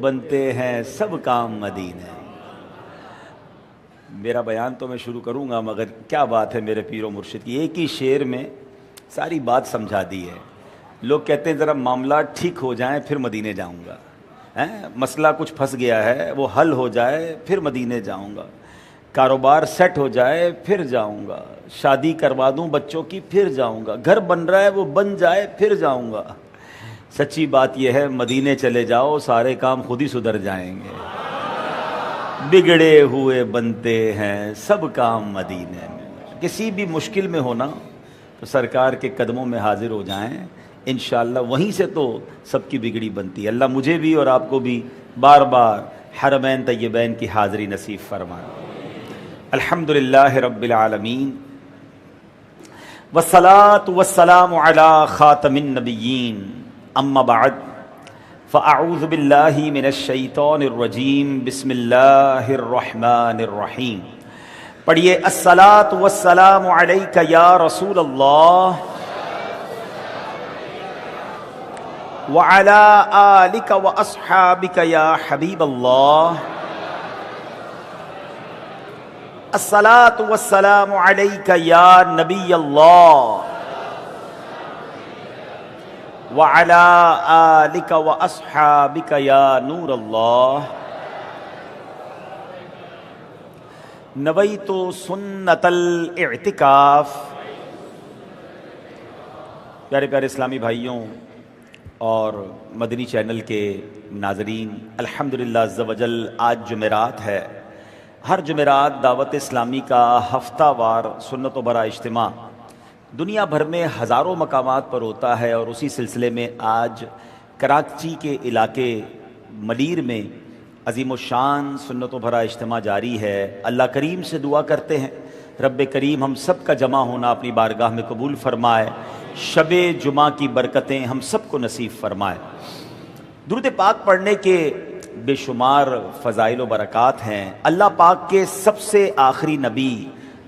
بنتے ہیں سب کام مدینے۔ میرا بیان تو میں شروع کروں گا، مگر کیا بات ہے میرے پیر و مرشد کی، ایک ہی شعر میں ساری بات سمجھا دی ہے۔ لوگ کہتے ہیں ذرا معاملات ٹھیک ہو جائیں پھر مدینے جاؤں گا، مسئلہ کچھ پھنس گیا ہے وہ حل ہو جائے پھر مدینے جاؤں گا، کاروبار سیٹ ہو جائے پھر جاؤں گا، شادی کروا دوں بچوں کی پھر جاؤں گا، گھر بن رہا ہے وہ بن جائے پھر جاؤں گا۔ سچی بات یہ ہے مدینے چلے جاؤ سارے کام خود ہی سدھر جائیں گے، بگڑے ہوئے بنتے ہیں سب کام مدینے میں۔ کسی بھی مشکل میں ہونا تو سرکار کے قدموں میں حاضر ہو جائیں، انشاءاللہ وہیں سے تو سب کی بگڑی بنتی ہے۔ اللہ مجھے بھی اور آپ کو بھی بار بار حرمین طیبین کی حاضری نصیب فرمائے۔ الحمدللہ رب العالمین والصلاة والسلام علی خاتم النبیین، اما بعد فاعوذ باللہ من الشیطان الرجیم، بسم اللہ الرحمن الرحیم۔ پڑھیے الصلاة والسلام علیک یا رسول اللہ وعلی آلک واصحابک یا حبیب اللہ۔ الصلاة والسلام علیک یا نبی اللہ وعلی آلک واصحابک یا نور اللہ۔ نویت سنت الاعتکاف۔ پیارے پیارے اسلامی بھائیوں اور مدنی چینل کے ناظرین، الحمدللہ عز و جل آج جمعرات ہے۔ ہر جمعرات دعوت اسلامی کا ہفتہ وار سنت و برا اجتماع دنیا بھر میں ہزاروں مقامات پر ہوتا ہے، اور اسی سلسلے میں آج کراچی کے علاقے ملیر میں عظیم الشان سنت و بھرا اجتماع جاری ہے۔ اللہ کریم سے دعا کرتے ہیں رب کریم ہم سب کا جمع ہونا اپنی بارگاہ میں قبول فرمائے، شب جمعہ کی برکتیں ہم سب کو نصیب فرمائے۔ درود پاک پڑھنے کے بے شمار فضائل و برکات ہیں۔ اللہ پاک کے سب سے آخری نبی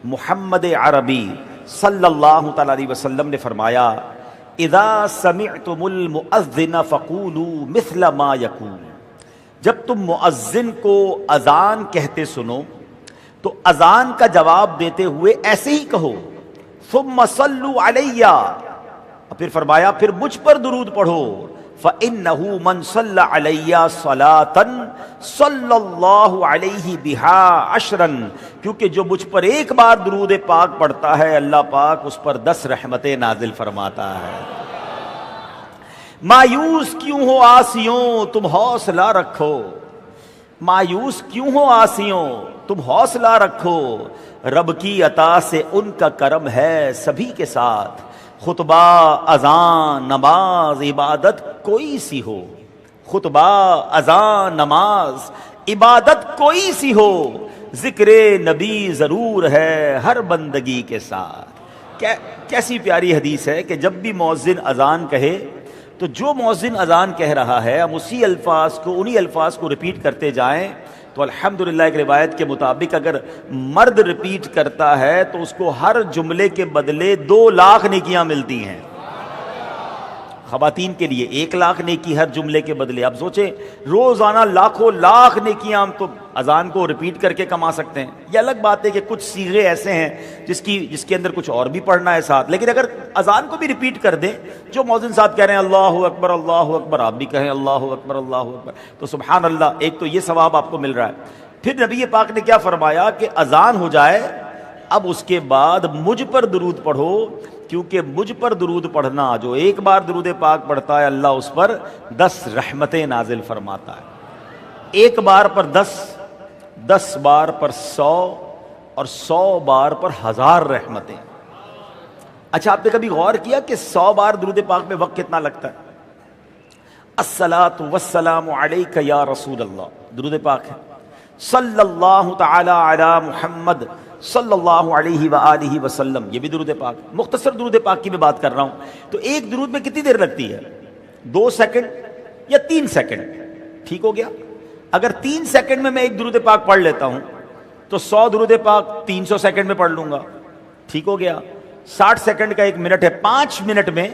محمد عربی صلی اللہ تعالی علیہ وسلم نے فرمایا اذا سمعتم المؤذن فقولوا مثل ما یقول، جب تم مؤذن کو اذان کہتے سنو تو اذان کا جواب دیتے ہوئے ایسے ہی کہو، ثم صلوا علی، پھر فرمایا پھر مجھ پر درود پڑھو، فَإِنَّهُ مَنْ صَلَّ عَلَيَّ صَلَاةً صَلَّى اللَّهُ عَلَيْهِ بِهَا عَشْرًا، کیونکہ جو مجھ پر ایک بار درود پاک پڑھتا ہے اللہ پاک اس پر 10 رحمتیں نازل فرماتا ہے۔ مایوس کیوں ہو آسیوں تم حوصلہ رکھو، مایوس کیوں ہو آسیوں تم حوصلہ رکھو، رب کی عطا سے ان کا کرم ہے سبھی کے ساتھ، خطبہ اذان نماز عبادت کوئی سی ہو، خطبہ اذان نماز عبادت کوئی سی ہو، ذکر نبی ضرور ہے ہر بندگی کے ساتھ۔ کیسی پیاری حدیث ہے کہ جب بھی مؤذن اذان کہے تو جو مؤذن اذان کہہ رہا ہے ہم اسی الفاظ کو انہی الفاظ کو ریپیٹ کرتے جائیں تو الحمدللہ ایک روایت کے مطابق اگر مرد ریپیٹ کرتا ہے تو اس کو ہر جملے کے بدلے 2 لاکھ نیکیاں ملتی ہیں، خواتین کے لیے 1 لاکھ نیکی ہر جملے کے بدلے۔ اب سوچیں روزانہ لاکھوں لاکھ نیکیاں ہم تو اذان کو ریپیٹ کر کے کما سکتے ہیں۔ یہ الگ بات ہے کہ کچھ صیغے ایسے ہیں جس کے اندر کچھ اور بھی پڑھنا ہے ساتھ، لیکن اگر اذان کو بھی ریپیٹ کر دیں، جو مؤذن صاحب کہہ رہے ہیں اللہ اکبر آپ بھی کہیں اللہ اکبر، تو سبحان اللہ، ایک تو یہ ثواب آپ کو مل رہا ہے۔ پھر نبی پاک نے کیا فرمایا کہ اذان ہو جائے اب اس کے بعد مجھ پر درود پڑھو، کیونکہ مجھ پر درود پڑھنا جو ایک بار درود پاک پڑھتا ہے اللہ اس پر 10 رحمتیں نازل فرماتا ہے، 1 بار پر 10، 10 بار پر 100، اور 100 بار پر 1000 رحمتیں۔ اچھا آپ نے کبھی غور کیا کہ 100 بار درود پاک میں وقت کتنا لگتا ہے؟ الصلاۃ والسلام علیک یا رسول اللہ درود پاک ہے، صلی اللہ تعالی علی محمد صلی اللہ علیہ وآلہ وسلم یہ بھی درود پاک۔ مختصر درود پاک کی میں بات کر رہا ہوں تو ایک درود میں کتنی دیر لگتی ہے؟ 2 سیکنڈ یا 3 سیکنڈ، ٹھیک ہو گیا۔ اگر 3 سیکنڈ میں ایک درود پاک پڑھ لیتا ہوں تو 100 درود پاک 300 سیکنڈ میں پڑھ لوں گا، ٹھیک ہو گیا۔ 60 سیکنڈ کا 1 منٹ ہے، 5 منٹ میں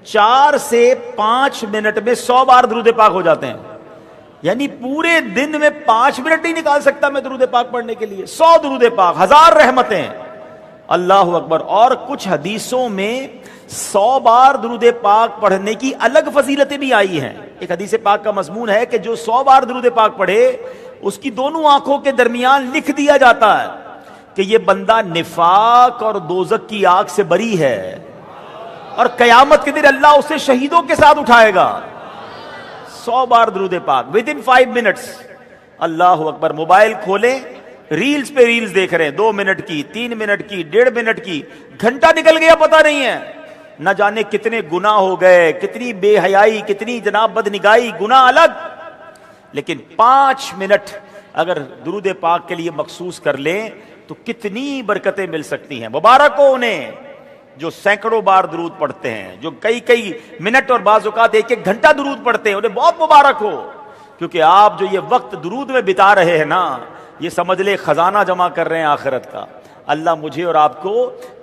4 سے 5 منٹ میں 100 بار درود پاک ہو جاتے ہیں۔ یعنی پورے دن میں 5 منٹ نہیں نکال سکتا میں درود پاک پڑھنے کے لیے. 100 درود پاک، 1000 رحمتیں. اللہ اکبر. اور کچھ حدیثوں میں 100 بار درود پاک پڑھنے کی الگ فضیلتیں بھی آئی ہیں. ایک حدیث پاک کا مضمون ہے کہ جو 100 بار درود پاک پڑھے اس کی دونوں آنکھوں کے درمیان لکھ دیا جاتا ہے کہ یہ بندہ نفاق اور دوزخ کی آگ سے بری ہے، اور قیامت کے دن اللہ اسے شہیدوں کے ساتھ اٹھائے گا. 100 بار درود پاک within 5 minutes. اللہ اکبر. موبائل کھولیں، ریلز پہ ریلز دیکھ رہے ہیں، 2 منٹ کی، 3 منٹ کی، 1.5 منٹ کی، گھنٹہ نکل گیا پتہ نہیں ہے. نہ جانے کتنے گناہ ہو گئے، کتنی بے حیائی، کتنی جناب بدنگاہی، گناہ الگ. لیکن 5 منٹ اگر درود پاک کے لیے مخصوص کر لیں تو کتنی برکتیں مل سکتی ہیں. مبارک ہو انہیں جو سینکڑوں بار درود پڑھتے ہیں، جو کئی منٹ اور بعض اوقات 1 گھنٹہ درود پڑھتے ہیں، انہیں بہت مبارک ہو. کیونکہ آپ جو یہ وقت درود میں بتا رہے ہیں نا، یہ سمجھ لے خزانہ جمع کر رہے ہیں آخرت کا. اللہ مجھے اور آپ کو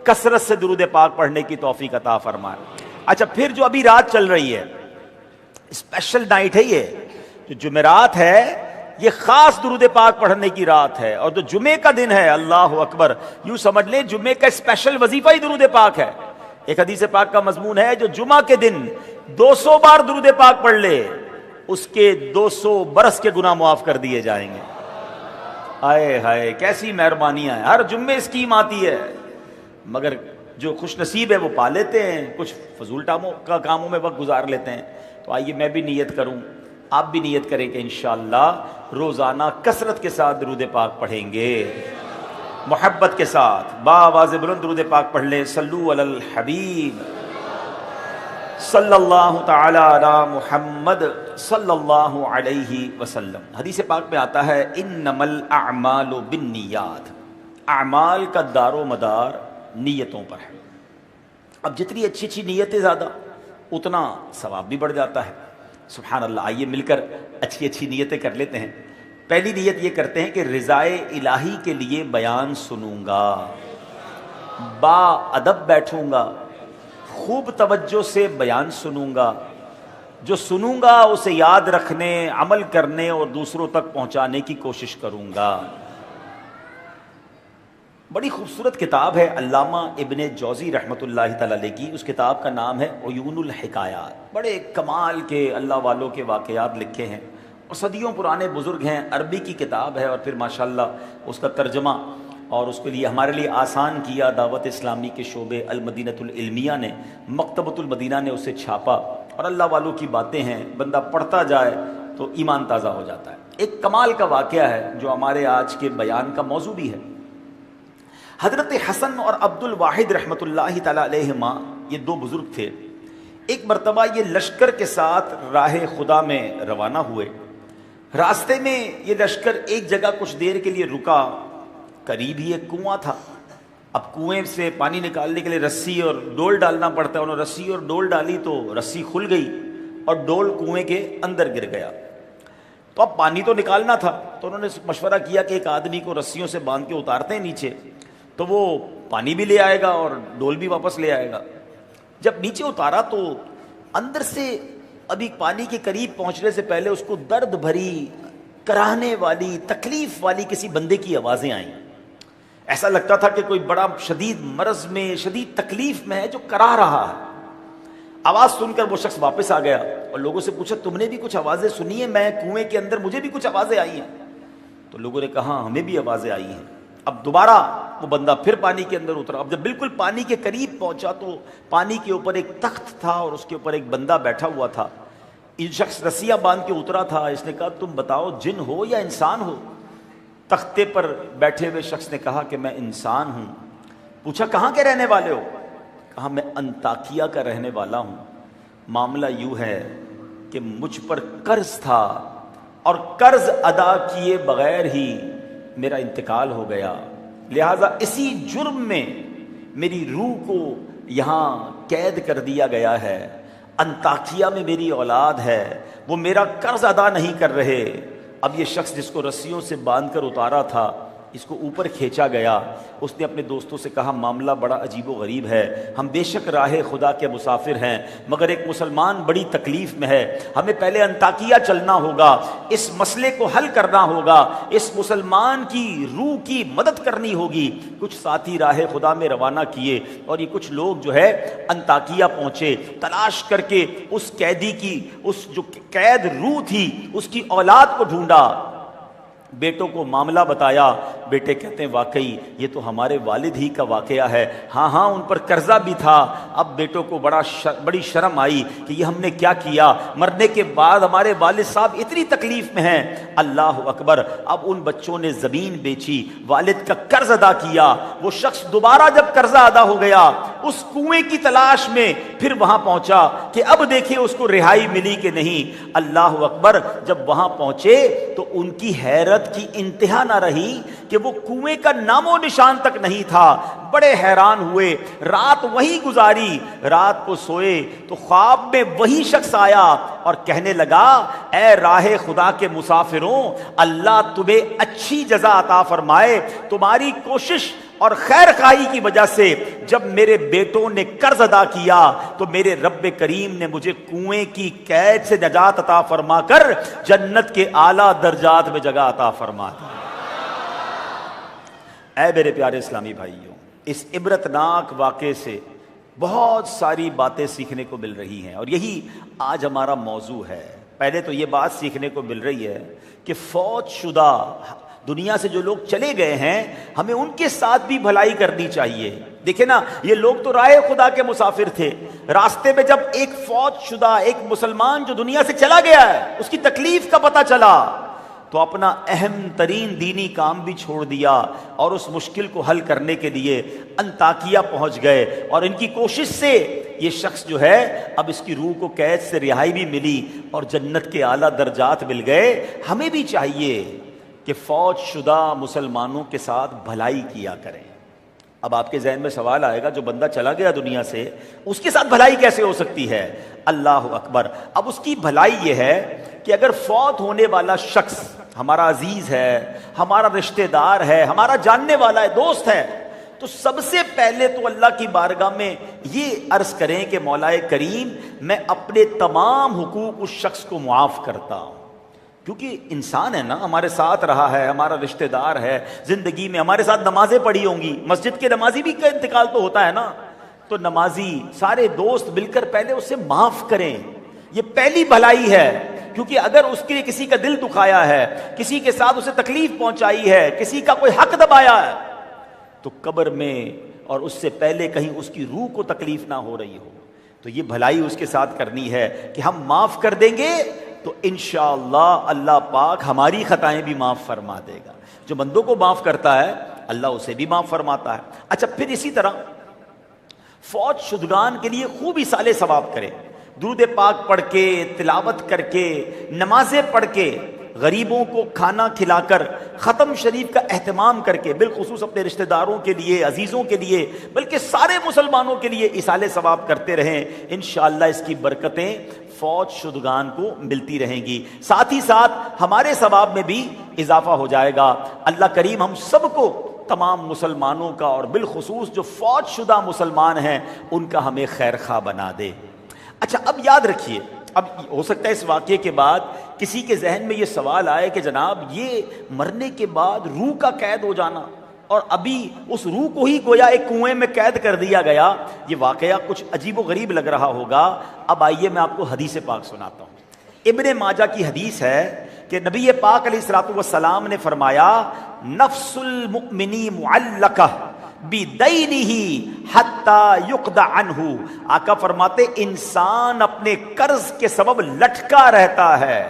کثرت سے درود پاک پڑھنے کی توفیق عطا فرمائے. اچھا، پھر جو ابھی رات چل رہی ہے، اسپیشل نائٹ ہے، یہ جو جمعرات ہے یہ خاص درود پاک پڑھنے کی رات ہے. اور جو جمعے کا دن ہے، اللہ اکبر، یوں سمجھ لیں جمعے کا اسپیشل وظیفہ ہی درود پاک ہے. ایک حدیث پاک کا مضمون ہے جو جمعہ کے دن 200 بار درود پاک پڑھ لے اس کے 200 برس کے گناہ معاف کر دیے جائیں گے. آئے ہائے کیسی مہربانیاں ہیں. ہر جمعے اسکیم آتی ہے، مگر جو خوش نصیب ہے وہ پا لیتے ہیں، کچھ فضول کاموں میں وقت گزار لیتے ہیں. تو آئیے میں بھی نیت کروں، آپ بھی نیت کریں کہ انشاءاللہ روزانہ کثرت کے ساتھ درود پاک پڑھیں گے، محبت کے ساتھ بآواز بلند درود پاک پڑھ لیں. صلو علی الحبیب صلی اللہ تعالی علی محمد صلی اللہ علیہ وسلم. حدیث پاک میں آتا ہے انما الاعمال بالنیات، اعمال کا دار و مدار نیتوں پر ہے. اب جتنی اچھی نیتیں زیادہ اتنا ثواب بھی بڑھ جاتا ہے. سبحان اللہ. آئیے مل کر اچھی نیتیں کر لیتے ہیں. پہلی نیت یہ کرتے ہیں کہ رضائے الہی کے لیے بیان سنوں گا، با ادب بیٹھوں گا، خوب توجہ سے بیان سنوں گا، جو سنوں گا اسے یاد رکھنے، عمل کرنے اور دوسروں تک پہنچانے کی کوشش کروں گا. بڑی خوبصورت کتاب ہے علامہ ابن جوزی رحمۃ اللہ تعالی علیہ کی. اس کتاب کا نام ہے عیون الحکایات. بڑے کمال کے اللہ والوں کے واقعات لکھے ہیں اور صدیوں پرانے بزرگ ہیں. عربی کی کتاب ہے اور پھر ماشاءاللہ اس کا ترجمہ اور اس کے لیے ہمارے لیے آسان کیا دعوت اسلامی کے شعبے المدینۃ العلمیہ نے، مکتبۃ المدینہ نے اسے چھاپا. اور اللہ والوں کی باتیں ہیں، بندہ پڑھتا جائے تو ایمان تازہ ہو جاتا ہے. ایک کمال کا واقعہ ہے جو ہمارے آج کے بیان کا موضوع بھی ہے. حضرت حسن اور عبد الواحد رحمۃ اللہ تعالی علیہما یہ 2 بزرگ تھے. ایک مرتبہ یہ لشکر کے ساتھ راہ خدا میں روانہ ہوئے. راستے میں یہ لشکر ایک جگہ کچھ دیر کے لیے رکا. قریب ہی ایک کنواں تھا. اب کنویں سے پانی نکالنے کے لیے رسی اور ڈول ڈالنا پڑتا ہے. انہوں نے رسی اور ڈول ڈالی تو رسی کھل گئی اور ڈول کنویں کے اندر گر گیا. تو اب پانی تو نکالنا تھا تو انہوں نے مشورہ کیا کہ ایک آدمی کو رسیوں سے باندھ کے اتارتے ہیں نیچے، تو وہ پانی بھی لے آئے گا اور ڈول بھی واپس لے آئے گا. جب نیچے اتارا تو اندر سے ابھی پانی کے قریب پہنچنے سے پہلے اس کو درد بھری، کراہنے والی، تکلیف والی کسی بندے کی آوازیں آئیں. ایسا لگتا تھا کہ کوئی بڑا شدید مرض میں، شدید تکلیف میں ہے جو کراہ رہا ہے. آواز سن کر وہ شخص واپس آ گیا اور لوگوں سے پوچھا تم نے بھی کچھ آوازیں سنی ہیں؟ میں کنویں کے اندر مجھے بھی کچھ آوازیں آئی ہیں. تو لوگوں نے کہا ہمیں بھی آوازیں آئی ہیں. اب دوبارہ وہ بندہ پھر پانی کے اندر اترا. اب جب بالکل پانی کے قریب پہنچا تو پانی کے اوپر ایک تخت تھا اور اس کے اوپر ایک بندہ بیٹھا ہوا تھا. یہ شخص رسیاں باندھ کے اترا تھا. اس نے کہا تم بتاؤ جن ہو یا انسان ہو؟ تختے پر بیٹھے ہوئے شخص نے کہا کہ میں انسان ہوں. پوچھا کہاں کے رہنے والے ہو؟ کہا میں انطاکیہ کا رہنے والا ہوں. معاملہ یوں ہے کہ مجھ پر قرض تھا اور قرض ادا کیے بغیر ہی میرا انتقال ہو گیا، لہذا اسی جرم میں میری روح کو یہاں قید کر دیا گیا ہے. انطاکیہ میں میری اولاد ہے، وہ میرا قرض ادا نہیں کر رہے. اب یہ شخص جس کو رسیوں سے باندھ کر اتارا تھا اس کو اوپر کھینچا گیا. اس نے اپنے دوستوں سے کہا معاملہ بڑا عجیب و غریب ہے, ہم بے شک راہ خدا کے مسافر ہیں, مگر ایک مسلمان بڑی تکلیف میں ہے, ہمیں پہلے انطاکیہ چلنا ہوگا, اس مسئلے کو حل کرنا ہوگا, اس مسلمان کی روح کی مدد کرنی ہوگی. کچھ ساتھی راہ خدا میں روانہ کیے اور یہ کچھ لوگ جو ہے انطاکیہ پہنچے, تلاش کر کے اس قیدی کی, اس جو قید روح تھی اس کی اولاد کو ڈھونڈا, بیٹوں کو معاملہ بتایا. بیٹے کہتے ہیں واقعی یہ تو ہمارے والد ہی کا واقعہ ہے, ہاں ان پر قرضہ بھی تھا. اب بیٹوں کو بڑی شرم آئی کہ یہ ہم نے کیا کیا, مرنے کے بعد ہمارے والد صاحب اتنی تکلیف میں ہیں. اللہ اکبر. اب ان بچوں نے زمین بیچی, والد کا قرض ادا کیا. وہ شخص دوبارہ جب قرضہ ادا ہو گیا اس کنویں کی تلاش میں پھر وہاں پہنچا کہ اب دیکھیں اس کو رہائی ملی کہ نہیں. اللہ اکبر. جب وہاں پہنچے تو ان کی حیرت کی انتہا نہ رہی کہ وہ کنویں کا نام و نشان تک نہیں تھا. بڑے حیران ہوئے, رات وہیں گزاری. رات کو سوئے تو خواب میں وہی شخص آیا اور کہنے لگا اے راہ خدا کے مسافروں, اللہ تمہیں اچھی جزا عطا فرمائے, تمہاری کوشش اور خیر خواہی کی وجہ سے جب میرے بیٹوں نے قرض ادا کیا تو میرے رب کریم نے مجھے کنویں کی قید سے نجات عطا فرما کر جنت کے اعلیٰ درجات میں جگہ عطا فرما دی. اے میرے پیارے اسلامی بھائیوں, اس عبرتناک واقعے سے بہت ساری باتیں سیکھنے کو مل رہی ہیں اور یہی آج ہمارا موضوع ہے. پہلے تو یہ بات سیکھنے کو مل رہی ہے کہ فوت شدہ دنیا سے جو لوگ چلے گئے ہیں ہمیں ان کے ساتھ بھی بھلائی کرنی چاہیے. دیکھیں نا, یہ لوگ تو راہ خدا کے مسافر تھے. راستے میں جب ایک فوت شدہ ایک مسلمان جو دنیا سے چلا گیا ہے اس کی تکلیف کا پتہ چلا تو اپنا اہم ترین دینی کام بھی چھوڑ دیا اور اس مشکل کو حل کرنے کے لیے انطاکیہ پہنچ گئے. اور ان کی کوشش سے یہ شخص جو ہے اب اس کی روح کو قید سے رہائی بھی ملی اور جنت کے اعلیٰ درجات مل گئے. ہمیں بھی چاہیے کہ فوت شدہ مسلمانوں کے ساتھ بھلائی کیا کریں. اب آپ کے ذہن میں سوال آئے گا جو بندہ چلا گیا دنیا سے اس کے ساتھ بھلائی کیسے ہو سکتی ہے؟ اللہ اکبر. اب اس کی بھلائی یہ ہے کہ اگر فوت ہونے والا شخص ہمارا عزیز ہے, ہمارا رشتہ دار ہے, ہمارا جاننے والا ہے, دوست ہے, تو سب سے پہلے تو اللہ کی بارگاہ میں یہ عرض کریں کہ مولا کریم میں اپنے تمام حقوق اس شخص کو معاف کرتا ہوں. کیونکہ انسان ہے نا, ہمارے ساتھ رہا ہے, ہمارا رشتہ دار ہے, زندگی میں ہمارے ساتھ نمازیں پڑھی ہوں گی. مسجد کے نمازی بھی کا انتقال تو ہوتا ہے نا, تو نمازی سارے دوست مل کر پہلے اسے معاف کریں. یہ پہلی بھلائی ہے. کیونکہ اگر اس کے کسی کا دل دکھایا ہے, کسی کے ساتھ اسے تکلیف پہنچائی ہے, کسی کا کوئی حق دبایا ہے, تو قبر میں اور اس سے پہلے کہیں اس کی روح کو تکلیف نہ ہو رہی ہو, تو یہ بھلائی اس کے ساتھ کرنی ہے کہ ہم معاف کر دیں گے تو انشاءاللہ اللہ پاک ہماری خطائیں بھی معاف فرما دے گا. جو بندوں کو معاف کرتا ہے اللہ اسے بھی معاف فرماتا ہے. اچھا, پھر اسی طرح فوت شدگان کے لیے خوب اصالے ثواب کرے, درود پاک پڑھ کے, تلاوت کر کے, نمازیں پڑھ کے, غریبوں کو کھانا کھلا کر, ختم شریف کا اہتمام کر کے, بالخصوص اپنے رشتہ داروں کے لیے, عزیزوں کے لیے, بلکہ سارے مسلمانوں کے لیے اصالے ثواب کرتے رہیں. انشاءاللہ اس کی برکتیں فوت شدگان کو ملتی رہیں گی. ساتھ ہی ساتھ ہمارے ثواب میں بھی اضافہ ہو جائے گا. اللہ کریم ہم سب کو, تمام مسلمانوں کا اور بالخصوص جو فوت شدہ مسلمان ہیں ان کا ہمیں خیر خواہ بنا دے. اچھا, اب یاد رکھیے, اب ہو سکتا ہے اس واقعے کے بعد کسی کے ذہن میں یہ سوال آئے کہ جناب یہ مرنے کے بعد روح کا قید ہو جانا اور ابھی اس روح کو ہی گویا ایک کنویں میں قید کر دیا گیا, یہ واقعہ کچھ عجیب و غریب لگ رہا ہوگا. اب آئیے میں آپ کو حدیث پاک سناتا ہوں. ابن ماجہ کی حدیث ہے کہ نبی پاک علیہ الصلوۃ والسلام نے فرمایا نفس المؤمنی معلقہ بدینہ حتی یقضى عنہ. آقا فرماتے انسان اپنے قرض کے سبب لٹکا رہتا ہے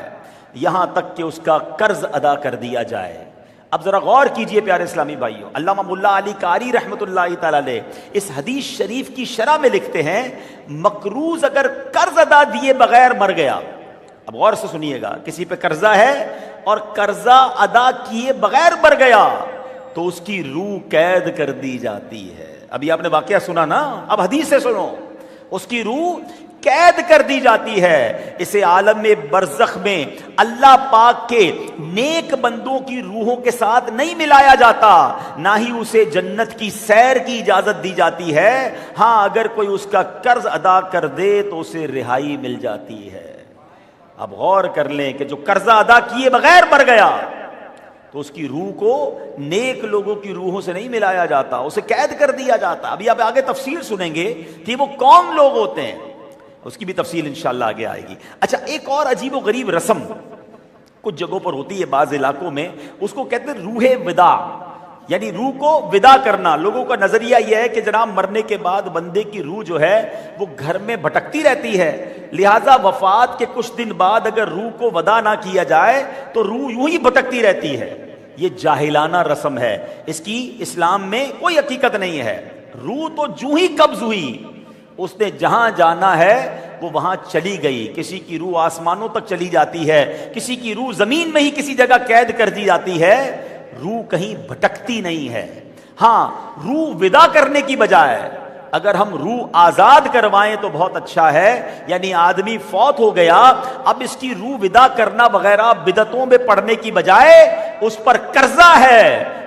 یہاں تک کہ اس کا قرض ادا کر دیا جائے. اب ذرا غور کیجئے پیارے اسلامی بھائیوں, علامہ ملا علی قاری رحمۃ اللہ تعالی علیہ اس حدیث شریف کی شرح میں لکھتے ہیں مقروض اگر قرض ادا دیے بغیر مر گیا, اب غور سے سنیے گا, کسی پہ قرضہ ہے اور قرضہ ادا کیے بغیر مر گیا تو اس کی روح قید کر دی جاتی ہے. ابھی آپ نے واقعہ سنا نا, اب حدیث سے سنو. اس کی روح قید کر دی جاتی ہے. اسے عالم برزخ میں اللہ پاک کے نیک بندوں کی روحوں کے ساتھ نہیں ملایا جاتا, نہ ہی اسے جنت کی سیر کی اجازت دی جاتی ہے. ہاں اگر کوئی اس کا قرض ادا کر دے تو اسے رہائی مل جاتی ہے. اب غور کر لیں کہ جو قرضہ ادا کیے بغیر مر گیا تو اس کی روح کو نیک لوگوں کی روحوں سے نہیں ملایا جاتا, اسے قید کر دیا جاتا. ابھی آپ آگے تفصیل سنیں گے کہ وہ کون لوگ ہوتے ہیں, اس کی بھی تفصیل انشاءاللہ آگے آئے گی. اچھا, ایک اور عجیب و غریب رسم کچھ جگہوں پر ہوتی ہے, بعض علاقوں میں, اس کو کہتے ہیں روح وداع, یعنی روح کو ودا کرنا. لوگوں کا نظریہ یہ ہے کہ جناب مرنے کے بعد بندے کی روح جو ہے وہ گھر میں بھٹکتی رہتی ہے, لہذا وفات کے کچھ دن بعد اگر روح کو ودا نہ کیا جائے تو روح یوں ہی بھٹکتی رہتی ہے. یہ جاہلانہ رسم ہے, اس کی اسلام میں کوئی حقیقت نہیں ہے. روح تو جو ہی قبض ہوئی, اس نے جہاں جانا ہے وہ وہاں چلی گئی. کسی کی روح آسمانوں تک چلی جاتی ہے, کسی کی روح زمین میں ہی کسی جگہ قید کر دی جاتی ہے. روح کہیں بھٹکتی نہیں ہے. ہاں, روح ودا کرنے کی بجائے اگر ہم روح آزاد کروائیں تو بہت اچھا ہے. یعنی آدمی فوت ہو گیا, اب اس کی روح ودا کرنا وغیرہ بدعتوں میں پڑنے کی بجائے اس پر قرضہ ہے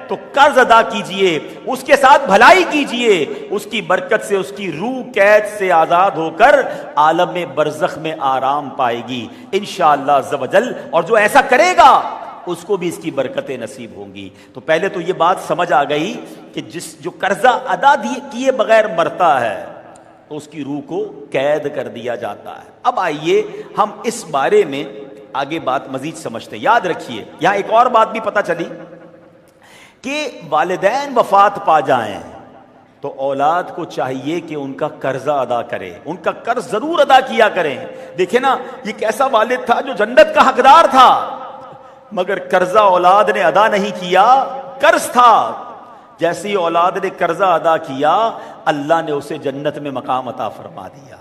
تو قرض ادا کیجئے, اس کے ساتھ بھلائی کیجئے. اس کی برکت سے اس کی روح قید سے آزاد ہو کر عالم برزخ میں آرام پائے گی انشاءاللہ عز و جل. اور جو ایسا کرے گا اس کو بھی اس کی برکتیں نصیب ہوں گی. تو پہلے تو یہ بات سمجھ آ گئی کہ جو قرضہ ادا کیے بغیر مرتا ہے تو اس کی روح کو قید کر دیا جاتا ہے. اب آئیے ہم اس بارے میں آگے بات مزید سمجھتے ہیں. یاد رکھیے یہاں ایک اور بات بھی پتہ چلی کہ والدین وفات پا جائیں تو اولاد کو چاہیے کہ ان کا قرضہ ادا کرے, ان کا قرض ضرور ادا کیا کریں. دیکھیں نا, یہ کیسا والد تھا جو جنت کا حقدار تھا مگر قرضہ اولاد نے ادا نہیں کیا, قرض تھا. جیسی اولاد نے قرضہ ادا کیا اللہ نے اسے جنت میں مقام عطا فرما دیا.